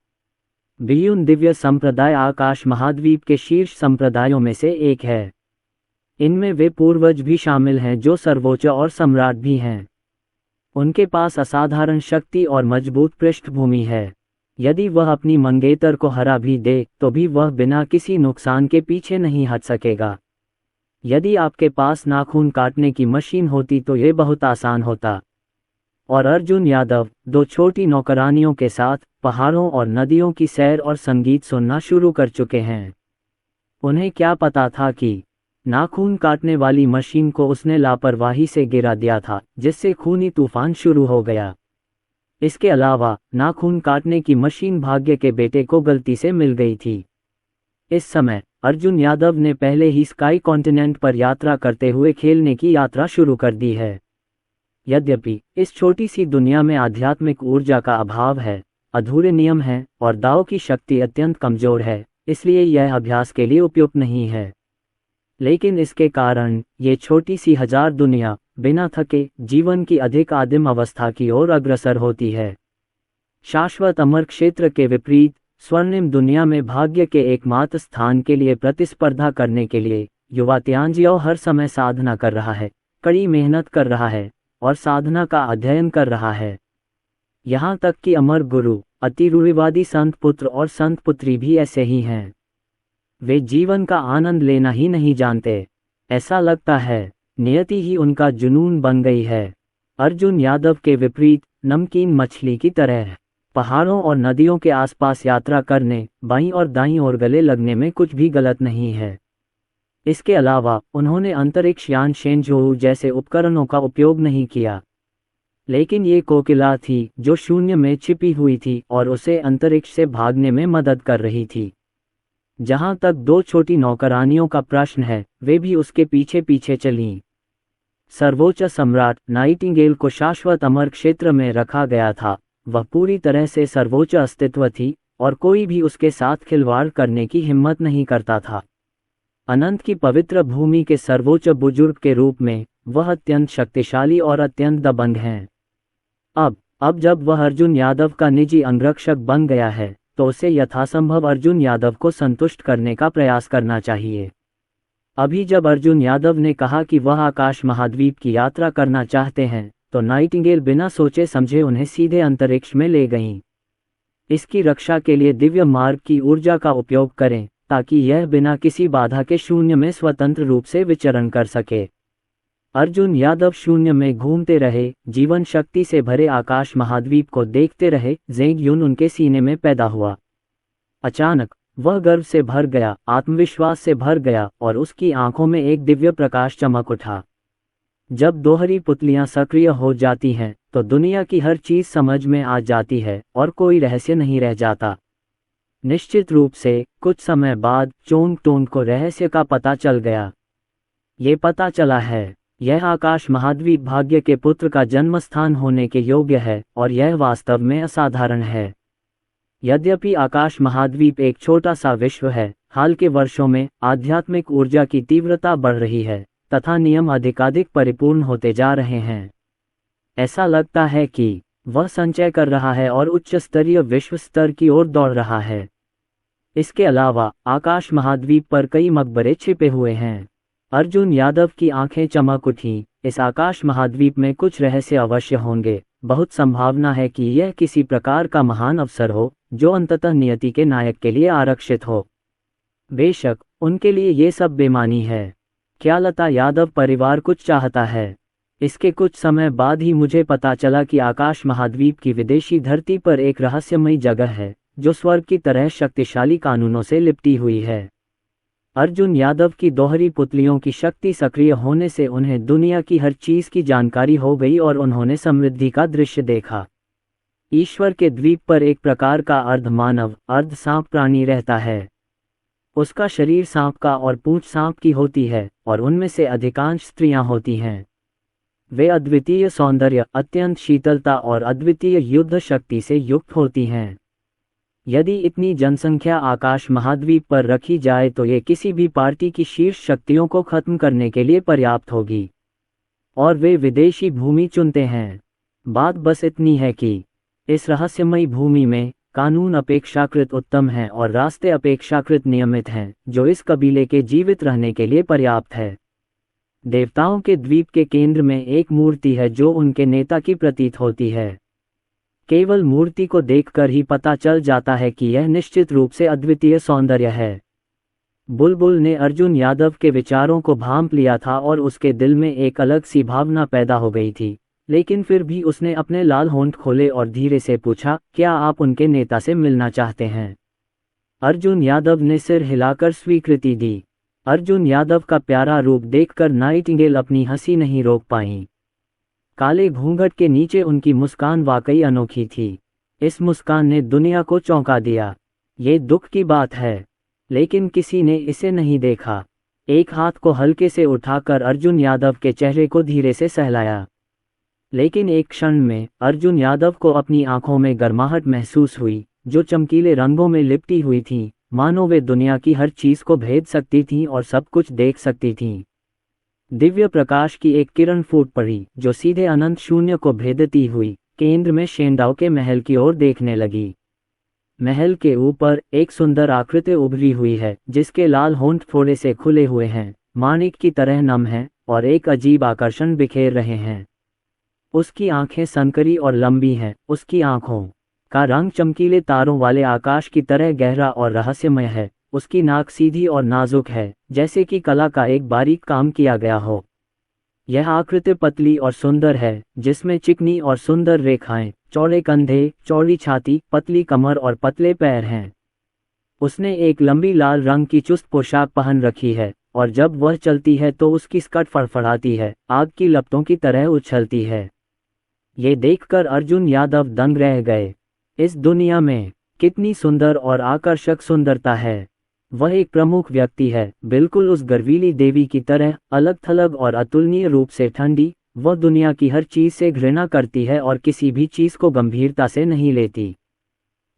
बियून दिव्य संप्रदाय आकाश महाद्वीप के शीर्ष संप्रदायों में से एक है। इनमें वे पूर्वज भी शामिल हैं जो सर्वोच्च और सम्राट भी हैं। उनके पास असाधारण शक्ति और मजबूत पृष्ठभूमि है। यदि वह अपनी मंगेतर को हरा भी दे तो भी वह बिना किसी नुकसान के पीछे नहीं हट सकेगा। यदि आपके पास नाखून काटने की मशीन होती तो ये बहुत आसान होता। और अर्जुन यादव 2 छोटी नौकरानियों के साथ पहाड़ों और नदियों की सैर और संगीत सुनना शुरू कर चुके हैं। उन्हें क्या पता था कि नाखून काटने वाली मशीन को उसने लापरवाही से गिरा दिया था, जिससे खूनी तूफान शुरू हो गया। इसके अलावा नाखून काटने की मशीन भाग्य के बेटे को गलती से मिल गई थी। इस समय अर्जुन यादव ने पहले ही स्काई कॉन्टिनेंट पर यात्रा करते हुए खेलने की यात्रा शुरू कर दी है। यद्यपि इस छोटी सी दुनिया में आध्यात्मिक ऊर्जा का अभाव है, अधूरे नियम हैं और दाव की शक्ति अत्यंत कमजोर है, इसलिए यह अभ्यास के लिए उपयुक्त नहीं है। लेकिन इसके कारण ये छोटी सी हजार दुनिया बिना थके जीवन की अधिक आदिम अवस्था की ओर अग्रसर होती है। शाश्वत अमर क्षेत्र के विपरीत स्वर्णिम दुनिया में भाग्य के एकमात्र स्थान के लिए प्रतिस्पर्धा करने के लिए युवा त्यांजियो हर समय साधना कर रहा है, कड़ी मेहनत कर रहा है और साधना का अध्ययन कर रहा है। यहाँ तक कि अमर गुरु, अति रूढ़िवादी संत पुत्र और संत पुत्री भी ऐसे ही हैं। वे जीवन का आनंद लेना ही नहीं जानते। ऐसा लगता है नियति ही उनका जुनून बन गई है। अर्जुन यादव के विपरीत नमकीन मछली की तरह पहाड़ों और नदियों के आसपास यात्रा करने, बाईं और दाईं ओर गले लगने में कुछ भी गलत नहीं है। इसके अलावा उन्होंने अंतरिक्ष यान शेनझोऊ जैसे उपकरणों का उपयोग नहीं किया। लेकिन ये कोकिला थी जो शून्य में छिपी हुई थी और उसे अंतरिक्ष से भागने में मदद कर रही थी। जहां तक 2 छोटी नौकरानियों का प्रश्न है, वे भी उसके पीछे पीछे चलीं। सर्वोच्च सम्राट नाइटिंगेल को शाश्वत अमर क्षेत्र में रखा गया था। वह पूरी तरह से सर्वोच्च अस्तित्व थी और कोई भी उसके साथ खिलवाड़ करने की हिम्मत नहीं करता था। अनंत की पवित्र भूमि के सर्वोच्च बुजुर्ग के रूप में वह अत्यंत शक्तिशाली और अत्यंत दबंग हैं। अब जब वह अर्जुन यादव का निजी अंगरक्षक बन गया है तो उसे यथासंभव अर्जुन यादव को संतुष्ट करने का प्रयास करना चाहिए। अभी जब अर्जुन यादव ने कहा कि वह आकाश महाद्वीप की यात्रा करना चाहते हैं तो नाइटिंगेल बिना सोचे समझे उन्हें सीधे अंतरिक्ष में ले गईं। इसकी रक्षा के लिए दिव्य मार्ग की ऊर्जा का उपयोग करें ताकि यह बिना किसी बाधा के शून्य में स्वतंत्र रूप से विचरण कर सके। अर्जुन यादव शून्य में घूमते रहे, जीवन शक्ति से भरे आकाश महाद्वीप को देखते रहे। ज़ेंग युन उनके सीने में पैदा हुआ। अचानक वह गर्व से भर गया, आत्मविश्वास से भर गया और उसकी आंखों में एक दिव्य प्रकाश चमक उठा। जब दोहरी पुतलियां सक्रिय हो जाती हैं तो दुनिया की हर चीज समझ में आ जाती है और कोई रहस्य नहीं रह जाता। निश्चित रूप से कुछ समय बाद चोंग टोंग को रहस्य का पता चल गया। ये पता चला है यह आकाश महाद्वीप भाग्य के पुत्र का जन्मस्थान होने के योग्य है और यह वास्तव में असाधारण है। यद्यपि आकाश महाद्वीप एक छोटा सा विश्व है, हाल के वर्षों में आध्यात्मिक ऊर्जा की तीव्रता बढ़ रही है तथा नियम अधिकाधिक परिपूर्ण होते जा रहे हैं। ऐसा लगता है कि वह संचय कर रहा है और उच्च स्तरीय विश्व स्तर की ओर दौड़ रहा है। इसके अलावा आकाश महाद्वीप पर कई मकबरे छिपे हुए हैं। अर्जुन यादव की आंखें चमक उठीं। इस आकाश महाद्वीप में कुछ रहस्य अवश्य होंगे। बहुत संभावना है कि यह किसी प्रकार का महान अवसर हो जो अंततः नियति के नायक के लिए आरक्षित हो। बेशक उनके लिए ये सब बेमानी है। क्या लता यादव परिवार कुछ चाहता है? इसके कुछ समय बाद ही मुझे पता चला कि आकाश महाद्वीप की विदेशी धरती पर एक रहस्यमयी जगह है जो स्वर्ग की तरह शक्तिशाली कानूनों से लिपटी हुई है। अर्जुन यादव की दोहरी पुतलियों की शक्ति सक्रिय होने से उन्हें दुनिया की हर चीज की जानकारी हो गई और उन्होंने समृद्धि का दृश्य देखा। ईश्वर के द्वीप पर एक प्रकार का अर्ध मानव अर्ध सांप प्राणी रहता है। उसका शरीर सांप का और पूंछ सांप की होती है और उनमें से अधिकांश स्त्रियां होती हैं। वे अद्वितीय सौंदर्य, अत्यंत शीतलता और अद्वितीय युद्ध शक्ति से युक्त होती हैं। यदि इतनी जनसंख्या आकाश महाद्वीप पर रखी जाए तो ये किसी भी पार्टी की शीर्ष शक्तियों को खत्म करने के लिए पर्याप्त होगी, और वे विदेशी भूमि चुनते हैं। बात बस इतनी है कि इस रहस्यमयी भूमि में कानून अपेक्षाकृत उत्तम हैं और रास्ते अपेक्षाकृत नियमित हैं, जो इस कबीले के जीवित रहने के लिए पर्याप्त है। देवताओं के द्वीप के केंद्र में एक मूर्ति है जो उनके नेता की प्रतीत होती है। केवल मूर्ति को देखकर ही पता चल जाता है कि यह निश्चित रूप से अद्वितीय सौंदर्य है। बुलबुल ने अर्जुन यादव के विचारों को भांप लिया था और उसके दिल में एक अलग सी भावना पैदा हो गई थी, लेकिन फिर भी उसने अपने लाल होंठ खोले और धीरे से पूछा, क्या आप उनके नेता से मिलना चाहते हैं? अर्जुन यादव ने सिर हिलाकर स्वीकृति दी। अर्जुन यादव का प्यारा रूप देखकर नाइटिंगेल अपनी हंसी नहीं रोक पाईं। काले घूंघट के नीचे उनकी मुस्कान वाकई अनोखी थी। इस मुस्कान ने दुनिया को चौंका दिया। ये दुख की बात है, लेकिन किसी ने इसे नहीं देखा। एक हाथ को हल्के से उठाकर अर्जुन यादव के चेहरे को धीरे से सहलाया, लेकिन एक क्षण में अर्जुन यादव को अपनी आंखों में गर्माहट महसूस हुई, जो चमकीले रंगों में लिपटी हुई थी, मानो वे दुनिया की हर चीज को भेद सकती थीं और सब कुछ देख सकती थीं। दिव्य प्रकाश की एक किरण फूट पड़ी, जो सीधे अनंत शून्य को भेदती हुई केंद्र में शेंडाओ के महल की ओर देखने लगी। महल के ऊपर एक सुंदर आकृति उभरी हुई है, जिसके लाल होंठ थोड़े से खुले हुए हैं, माणिक की तरह नम हैं और एक अजीब आकर्षण बिखेर रहे हैं। उसकी आंखें संकरी और लंबी हैं। उसकी आंखों का रंग चमकीले तारों वाले आकाश की तरह गहरा और रहस्यमय है। उसकी नाक सीधी और नाजुक है, जैसे कि कला का एक बारीक काम किया गया हो। यह आकृति पतली और सुंदर है, जिसमें चिकनी और सुंदर रेखाएं, चौड़े कंधे, चौड़ी छाती, पतली कमर और पतले पैर हैं। उसने एक लंबी लाल रंग की चुस्त पोशाक पहन रखी है, और जब वह चलती है तो उसकी स्कर्ट फड़फड़ाती है, आग की लपटों की तरह उछलती है। ये देखकर अर्जुन यादव दंग रह गए। इस दुनिया में कितनी सुंदर और आकर्षक सुंदरता है। वह एक प्रमुख व्यक्ति है, बिल्कुल उस गर्वीली देवी की तरह, अलग थलग और अतुलनीय रूप से ठंडी। वह दुनिया की हर चीज से घृणा करती है और किसी भी चीज को गंभीरता से नहीं लेती।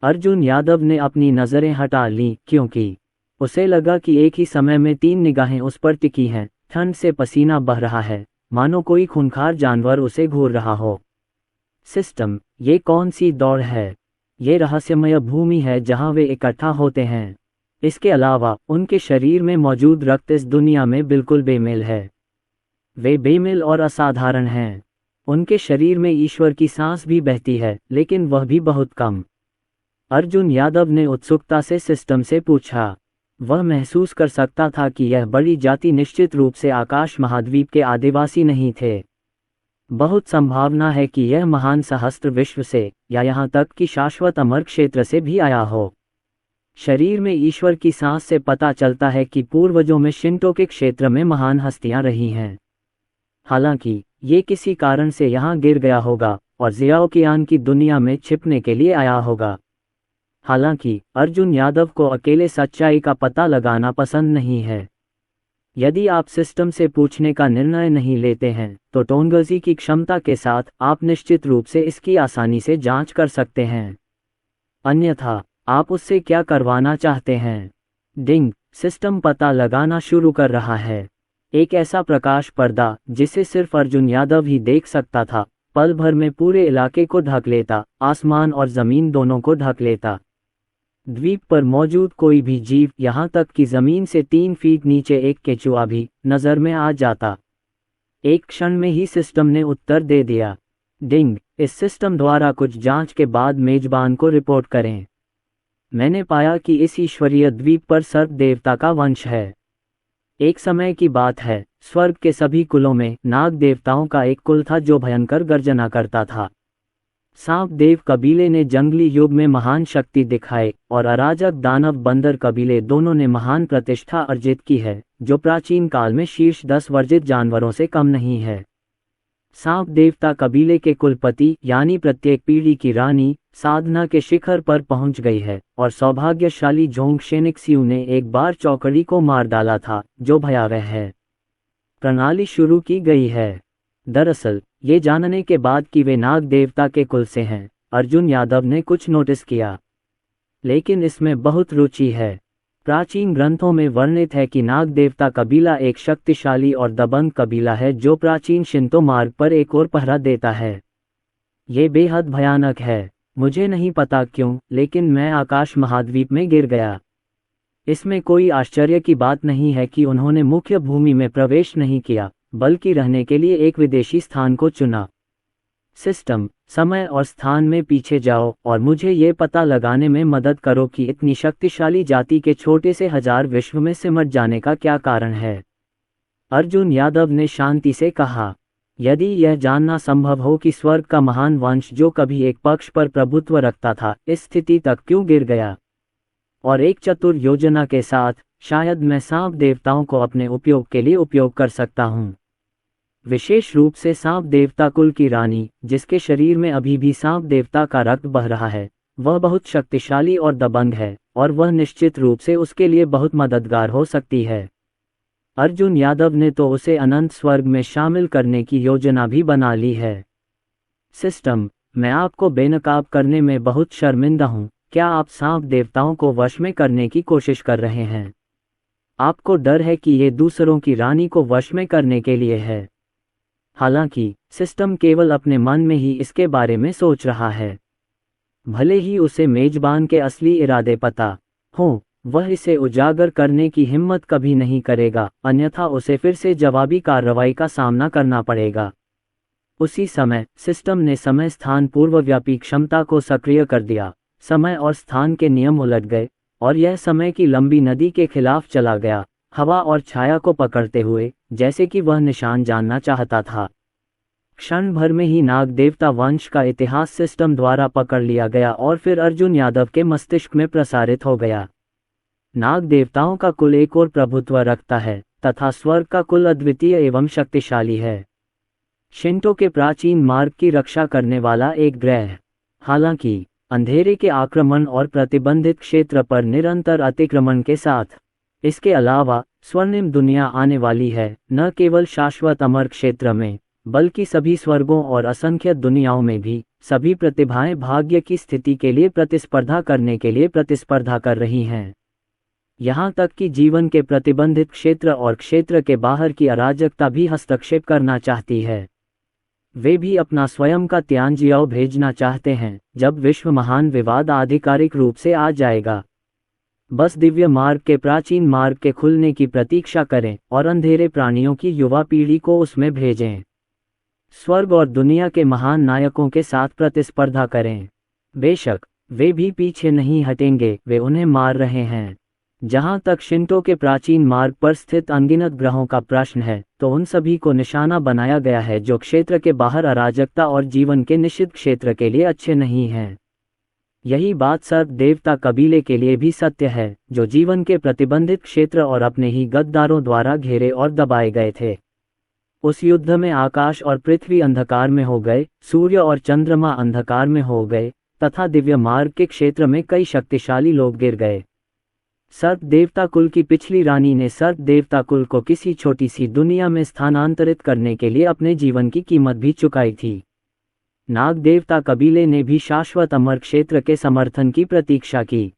अर्जुन यादव ने अपनी नजरें हटा लीं, क्योंकि उसे लगा कि एक ही समय में 3 निगाहें उस पर टिकी हैं। ठंड से पसीना बह रहा है, मानो कोई खूंखार जानवर उसे घूर रहा हो। सिस्टम, ये कौन सी दौड़ है? ये रहस्यमय भूमि है जहां वे इकट्ठा होते हैं। इसके अलावा उनके शरीर में मौजूद रक्त इस दुनिया में बिल्कुल बेमेल है। वे बेमेल और असाधारण हैं। उनके शरीर में ईश्वर की सांस भी बहती है, लेकिन वह भी बहुत कम। अर्जुन यादव ने उत्सुकता से सिस्टम से पूछा। वह महसूस कर सकता था कि यह बड़ी जाति निश्चित रूप से आकाश महाद्वीप के आदिवासी नहीं थे। बहुत संभावना है कि यह महान सहस्त्र विश्व से, या यहाँ तक कि शाश्वत अमर क्षेत्र से भी आया हो। शरीर में ईश्वर की सांस से पता चलता है कि पूर्वजों में शिंटो के क्षेत्र में महान हस्तियां रही हैं। हालांकि ये किसी कारण से यहाँ गिर गया होगा और ज़ियाओकियान की दुनिया में छिपने के लिए आया होगा। हालांकि अर्जुन यादव को अकेले सच्चाई का पता लगाना पसंद नहीं है। यदि आप सिस्टम से पूछने का निर्णय नहीं लेते हैं, तो टोनगजी की क्षमता के साथ आप निश्चित रूप से इसकी आसानी से जांच कर सकते हैं। अन्यथा आप उससे क्या करवाना चाहते हैं? डिंग, सिस्टम पता लगाना शुरू कर रहा है। एक ऐसा प्रकाश पर्दा जिसे सिर्फ अर्जुन यादव ही देख सकता था, पल भर में पूरे इलाके को ढक लेता, आसमान और जमीन दोनों को ढक लेता। द्वीप पर मौजूद कोई भी जीव, यहाँ तक कि जमीन से 3 फीट नीचे एक केचुआ भी, नजर में आ जाता। एक क्षण में ही सिस्टम ने उत्तर दे दिया। डिंग, इस सिस्टम द्वारा कुछ जांच के बाद मेजबान को रिपोर्ट करें। मैंने पाया कि इस ईश्वरीय द्वीप पर सर्प देवता का वंश है। एक समय की बात है, स्वर्ग के सभी कुलों में नाग देवताओं का एक कुल था जो भयंकर गर्जना करता था। सांप देव कबीले ने जंगली युग में महान शक्ति दिखाए और अराजक दानव बंदर कबीले दोनों ने महान प्रतिष्ठा अर्जित की है, जो प्राचीन काल में शीर्ष 10 वर्जित जानवरों से कम नहीं है। सांप देवता कबीले के कुलपति, यानी प्रत्येक पीढ़ी की रानी, साधना के शिखर पर पहुंच गई है, और सौभाग्यशाली जोंगशेनिक्सियू ने एक बार चौकड़ी को मार डाला था, जो भयावह है। प्रणाली शुरू की गई है। दरअसल ये जानने के बाद कि वे नाग देवता के कुल से हैं, अर्जुन यादव ने कुछ नोटिस किया। लेकिन इसमें बहुत रुचि है। प्राचीन ग्रंथों में वर्णित है कि नाग देवता कबीला एक शक्तिशाली और दबंग कबीला है जो प्राचीन शिंतो मार्ग पर एक और पहरा देता है। ये बेहद भयानक है। मुझे नहीं पता क्यों, लेकिन मैं आकाश महाद्वीप में गिर गया। इसमें कोई आश्चर्य की बात नहीं है कि उन्होंने मुख्य भूमि में प्रवेश नहीं किया, बल्कि रहने के लिए एक विदेशी स्थान को चुना। सिस्टम, समय और स्थान में पीछे जाओ और मुझे ये पता लगाने में मदद करो कि इतनी शक्तिशाली जाति के छोटे से हजार विश्व में सिमट जाने का क्या कारण है। अर्जुन यादव ने शांति से कहा, यदि यह जानना संभव हो कि स्वर्ग का महान वंश जो कभी एक पक्ष पर प्रभुत्व रखता था, इस स्थिति तक क्यों गिर गया, और एक चतुर योजना के साथ शायद मैं सांप देवताओं को अपने उपयोग के लिए उपयोग कर सकता हूँ। विशेष रूप से सांप देवता कुल की रानी, जिसके शरीर में अभी भी सांप देवता का रक्त बह रहा है, वह बहुत शक्तिशाली और दबंग है, और वह निश्चित रूप से उसके लिए बहुत मददगार हो सकती है। अर्जुन यादव ने तो उसे अनंत स्वर्ग में शामिल करने की योजना भी बना ली है। सिस्टम, मैं आपको बेनकाब करने में बहुत शर्मिंदा हूँ। क्या आप सांप देवताओं को वश में करने की कोशिश कर रहे हैं? आपको डर है कि ये दूसरों की रानी को वश में करने के लिए है। हालांकि सिस्टम केवल अपने मन में ही इसके बारे में सोच रहा है। भले ही उसे मेजबान के असली इरादे पता हो, वह इसे उजागर करने की हिम्मत कभी नहीं करेगा, अन्यथा उसे फिर से जवाबी कार्रवाई का सामना करना पड़ेगा। उसी समय सिस्टम ने समय स्थान पूर्वव्यापी क्षमता को सक्रिय कर दिया। समय और स्थान के नियम उलट गए और यह समय की लंबी नदी के खिलाफ चला गया, हवा और छाया को पकड़ते हुए, जैसे कि वह निशान जानना चाहता था। क्षण भर में ही नाग देवता वंश का इतिहास सिस्टम द्वारा पकड़ लिया गया और फिर अर्जुन यादव के मस्तिष्क में प्रसारित हो गया। नाग देवताओं का कुल एक और प्रभुत्व रखता है तथा स्वर्ग का कुल अद्वितीय एवं शक्तिशाली है। शिंटो के प्राचीन मार्ग की रक्षा करने वाला एक ग्रह। हालांकि अंधेरे के आक्रमण और प्रतिबंधित क्षेत्र पर निरंतर अतिक्रमण के साथ इसके अलावा स्वर्णिम दुनिया आने वाली है, न केवल शाश्वत अमर क्षेत्र में बल्कि सभी स्वर्गों और असंख्य दुनियाओं में भी। सभी प्रतिभाएं भाग्य की स्थिति के लिए प्रतिस्पर्धा करने के लिए प्रतिस्पर्धा कर रही हैं। यहाँ तक कि जीवन के प्रतिबंधित क्षेत्र और क्षेत्र के बाहर की अराजकता भी हस्तक्षेप करना चाहती है। वे भी अपना स्वयं का त्याज्याओ भेजना चाहते हैं जब विश्व महान विवाद आधिकारिक रूप से आ जाएगा। बस दिव्य मार्ग के प्राचीन मार्ग के खुलने की प्रतीक्षा करें और अंधेरे प्राणियों की युवा पीढ़ी को उसमें भेजें। स्वर्ग और दुनिया के महान नायकों के साथ प्रतिस्पर्धा करें। बेशक वे भी पीछे नहीं हटेंगे, वे उन्हें मार रहे हैं। जहाँ तक शिंटो के प्राचीन मार्ग पर स्थित अनगिनत ग्रहों का प्रश्न है, तो उन सभी को निशाना बनाया गया है जो क्षेत्र के बाहर अराजकता और जीवन के निश्चित क्षेत्र के लिए अच्छे नहीं हैं। यही बात सर्प देवता कबीले के लिए भी सत्य है, जो जीवन के प्रतिबंधित क्षेत्र और अपने ही गद्दारों द्वारा घेरे और दबाए गए थे। उस युद्ध में आकाश और पृथ्वी अंधकार में हो गए, सूर्य और चंद्रमा अंधकार में हो गए तथा दिव्य मार्ग के क्षेत्र में कई शक्तिशाली लोग गिर गए। सर्प देवता कुल की पिछली रानी ने सर्प देवता कुल को किसी छोटी सी दुनिया में स्थानांतरित करने के लिए अपने जीवन की कीमत भी चुकाई थी। नाग देवता कबीले ने भी शाश्वत अमर क्षेत्र के समर्थन की प्रतीक्षा की।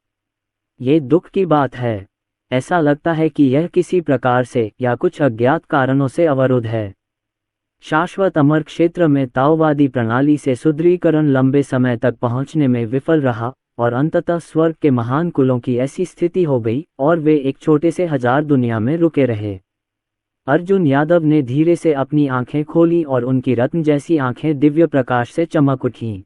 ये दुख की बात है। ऐसा लगता है कि यह किसी प्रकार से या कुछ अज्ञात कारणों से अवरुद्ध है। शाश्वत अमर क्षेत्र में ताओवादी प्रणाली से सुदृढ़ीकरण लंबे समय तक पहुंचने में विफल रहा और अंततः स्वर्ग के महान कुलों की ऐसी स्थिति हो गई और वे एक छोटे से हजार दुनिया में रुके रहे। अर्जुन यादव ने धीरे से अपनी आंखें खोली और उनकी रत्न जैसी आंखें दिव्य प्रकाश से चमक उठीं।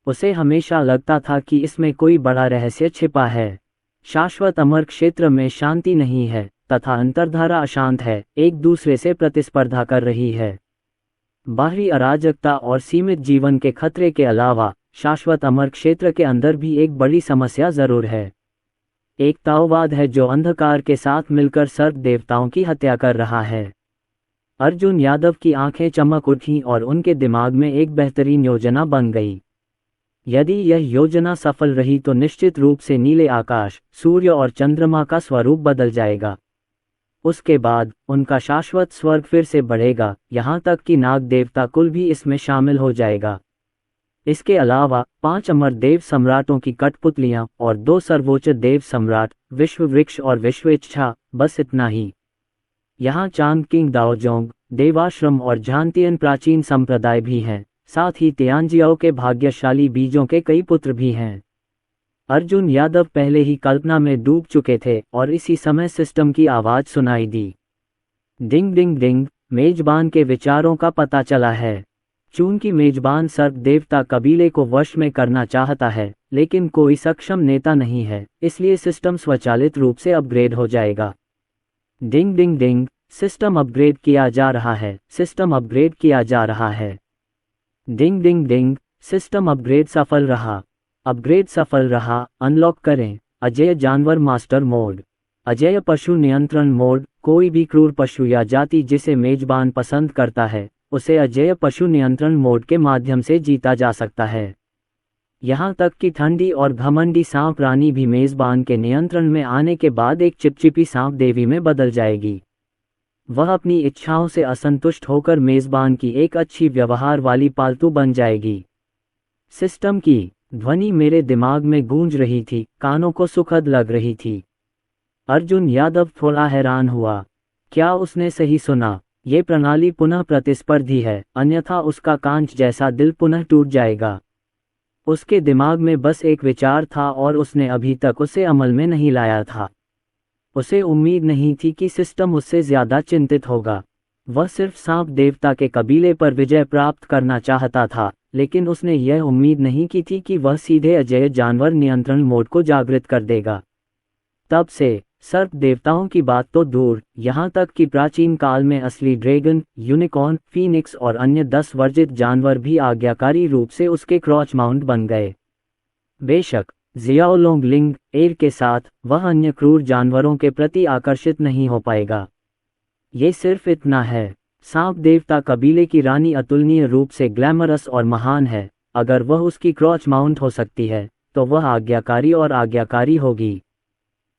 उसे हमेशा लगता था कि इसमें कोई बड़ा रहस्य छिपा है। शाश्वत अमर क्षेत्र में शांति नहीं है तथा अंतर्धारा अशांत है, एक दूसरे से प्रतिस्पर्धा कर रही है। बाहरी अराजकता और सीमित जीवन के खतरे के अलावा शाश्वत अमर क्षेत्र के अंदर भी एक बड़ी समस्या जरूर है। एक ताओवाद है जो अंधकार के साथ मिलकर सर्प देवताओं की हत्या कर रहा है। अर्जुन यादव की आंखें चमक उठीं और उनके दिमाग में एक बेहतरीन योजना बन गई। यदि यह योजना सफल रही तो निश्चित रूप से नीले आकाश, सूर्य और चंद्रमा का स्वरूप बदल जाएगा। उसके बाद उनका शाश्वत स्वर्ग फिर से बढ़ेगा, यहाँ तक कि नाग देवता कुल भी इसमें शामिल हो जाएगा। इसके अलावा 5 अमर देव सम्राटों की कठपुतलियां और 2 सर्वोच्च देव सम्राट, विश्व वृक्ष और विश्व इच्छा, बस इतना ही। यहाँ चांद किंग दाओजोंग, देवाश्रम और झांतियन प्राचीन संप्रदाय भी हैं, साथ ही तियांजियाओ के भाग्यशाली बीजों के कई पुत्र भी हैं। अर्जुन यादव पहले ही कल्पना में डूब चुके थे और इसी समय सिस्टम की आवाज सुनाई दी। डिंग डिंग डिंग, मेजबान के विचारों का पता चला है। चूंकि मेजबान सर्प देवता कबीले को वश में करना चाहता है, लेकिन कोई सक्षम नेता नहीं है, इसलिए सिस्टम स्वचालित रूप से अपग्रेड हो जाएगा। डिंग डिंग डिंग, सिस्टम अपग्रेड किया जा रहा है, सिस्टम अपग्रेड किया जा रहा है। डिंग डिंग डिंग, सिस्टम अपग्रेड सफल रहा, अपग्रेड सफल रहा, अनलॉक करें अजेय जानवर मास्टर मोड। अजेय पशु नियंत्रण मोड, कोई भी क्रूर पशु या जाति जिसे मेजबान पसंद करता है, उसे अजेय पशु नियंत्रण मोड के माध्यम से जीता जा सकता है। यहाँ तक कि ठंडी और घमंडी सांप रानी भी मेजबान के नियंत्रण में आने के बाद एक चिपचिपी सांप देवी में बदल जाएगी। वह अपनी इच्छाओं से असंतुष्ट होकर मेजबान की एक अच्छी व्यवहार वाली पालतू बन जाएगी। सिस्टम की ध्वनि मेरे दिमाग में गूंज रही थी, कानों को सुखद लग रही थी। अर्जुन यादव थोड़ा हैरान हुआ। क्या उसने सही सुना? ये प्रणाली पुनः प्रतिस्पर्धी है, अन्यथा उसका कांच जैसा दिल पुनः टूट जाएगा। उसके दिमाग में बस एक विचार था और उसने अभी तक उसे अमल में नहीं लाया था। उसे उम्मीद नहीं थी कि सिस्टम उससे ज्यादा चिंतित होगा। वह सिर्फ सांप देवता के कबीले पर विजय प्राप्त करना चाहता था, लेकिन उसने यह उम्मीद नहीं की थी कि वह सीधे अजेय जानवर नियंत्रण मोड को जागृत कर देगा। तब से सर्प देवताओं की बात तो दूर, यहाँ तक कि प्राचीन काल में असली ड्रैगन, यूनिकॉर्न, फीनिक्स और अन्य 10 वर्जित जानवर भी आज्ञाकारी रूप से उसके क्रॉच माउंट बन गए। बेशक जियाओलोंग लिंग एर के साथ वह अन्य क्रूर जानवरों के प्रति आकर्षित नहीं हो पाएगा। ये सिर्फ इतना है, सांप देवता कबीले की रानी अतुलनीय रूप से ग्लैमरस और महान है। अगर वह उसकी क्रॉच माउंट हो सकती है, तो वह आज्ञाकारी और आज्ञाकारी होगी।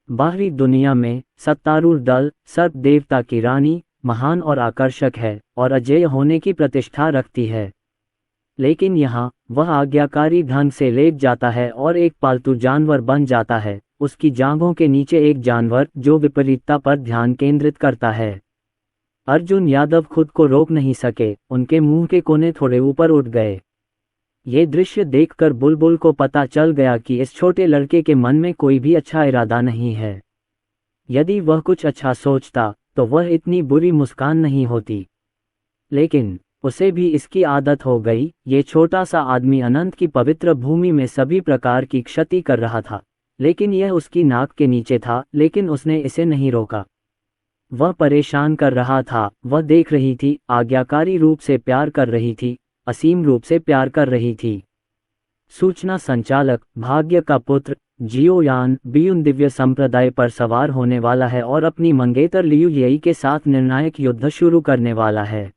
बाहरी दुनिया में सत्तारूढ़ दल सर्प देवता की रानी महान और आकर्षक है और अजेय होने की प्रतिष्ठा रखती है, लेकिन यहाँ वह आज्ञाकारी ढंग से लेट जाता है और एक पालतू जानवर बन जाता है, उसकी जांघों के नीचे एक जानवर जो विपरीतता पर ध्यान केंद्रित करता है। अर्जुन यादव खुद को रोक नहीं सके, उनके मुंह के कोने थोड़े ऊपर उठ गए। ये दृश्य देखकर बुलबुल को पता चल गया कि इस छोटे लड़के के मन में कोई भी अच्छा इरादा नहीं है। यदि वह कुछ अच्छा सोचता तो वह इतनी बुरी मुस्कान नहीं होती, लेकिन उसे भी इसकी आदत हो गई। ये छोटा सा आदमी अनंत की पवित्र भूमि में सभी प्रकार की क्षति कर रहा था, लेकिन यह उसकी नाक के नीचे था, लेकिन उसने इसे नहीं रोका। वह परेशान कर रहा था, वह देख रही थी, आज्ञाकारी रूप से प्यार कर रही थी, असीम रूप से प्यार कर रही थी। सूचना संचालक भाग्य का पुत्र जियोयान बियुन दिव्य संप्रदाय पर सवार होने वाला है और अपनी मंगेतर लियू येई के साथ निर्णायक युद्ध शुरू करने वाला है।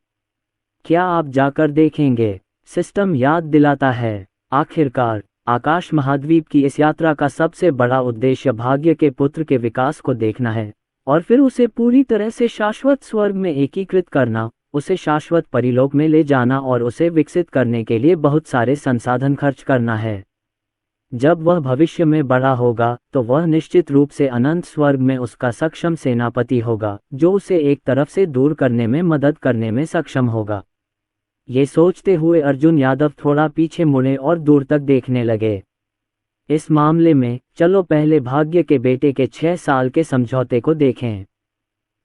क्या आप जाकर देखेंगे? सिस्टम याद दिलाता है। आखिरकार आकाश महाद्वीप की इस यात्रा का सबसे बड़ा उद्देश्य भाग्य के पुत्र के विकास को देखना है और फिर उसे पूरी तरह से शाश्वत स्वर्ग में एकीकृत करना, उसे शाश्वत परिलोक में ले जाना और उसे विकसित करने के लिए बहुत सारे संसाधन खर्च करना है। जब वह भविष्य में बड़ा होगा तो वह निश्चित रूप से अनंत स्वर्ग में उसका सक्षम सेनापति होगा, जो उसे एक तरफ से दूर करने में मदद करने में सक्षम होगा। ये सोचते हुए अर्जुन यादव थोड़ा पीछे मुड़े और दूर तक देखने लगे। इस मामले में चलो पहले भाग्य के बेटे के 6 साल के समझौते को देखें।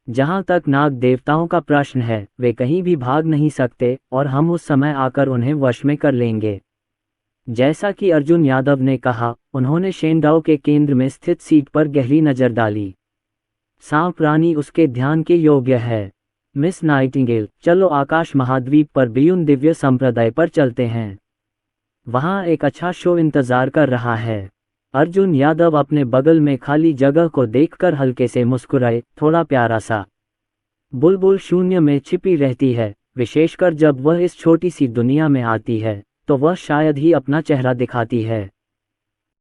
जहां तक नाग देवताओं का प्रश्न है, वे कहीं भी भाग नहीं सकते और हम उस समय आकर उन्हें वश में कर लेंगे। जैसा कि अर्जुन यादव ने कहा, उन्होंने शेंडाओ के केंद्र में स्थित सीट पर गहरी नजर डाली। सांप रानी उसके ध्यान के योग्य है। मिस नाइटिंगेल, चलो आकाश महाद्वीप पर बियुन दिव्य संप्रदाय पर चलते हैं। वहां एक अच्छा शो इंतजार कर रहा है। अर्जुन यादव अपने बगल में खाली जगह को देखकर हल्के से मुस्कुराए, थोड़ा प्यारा सा। बुलबुल शून्य में छिपी रहती है, विशेषकर जब वह इस छोटी सी दुनिया में आती है, तो वह शायद ही अपना चेहरा दिखाती है।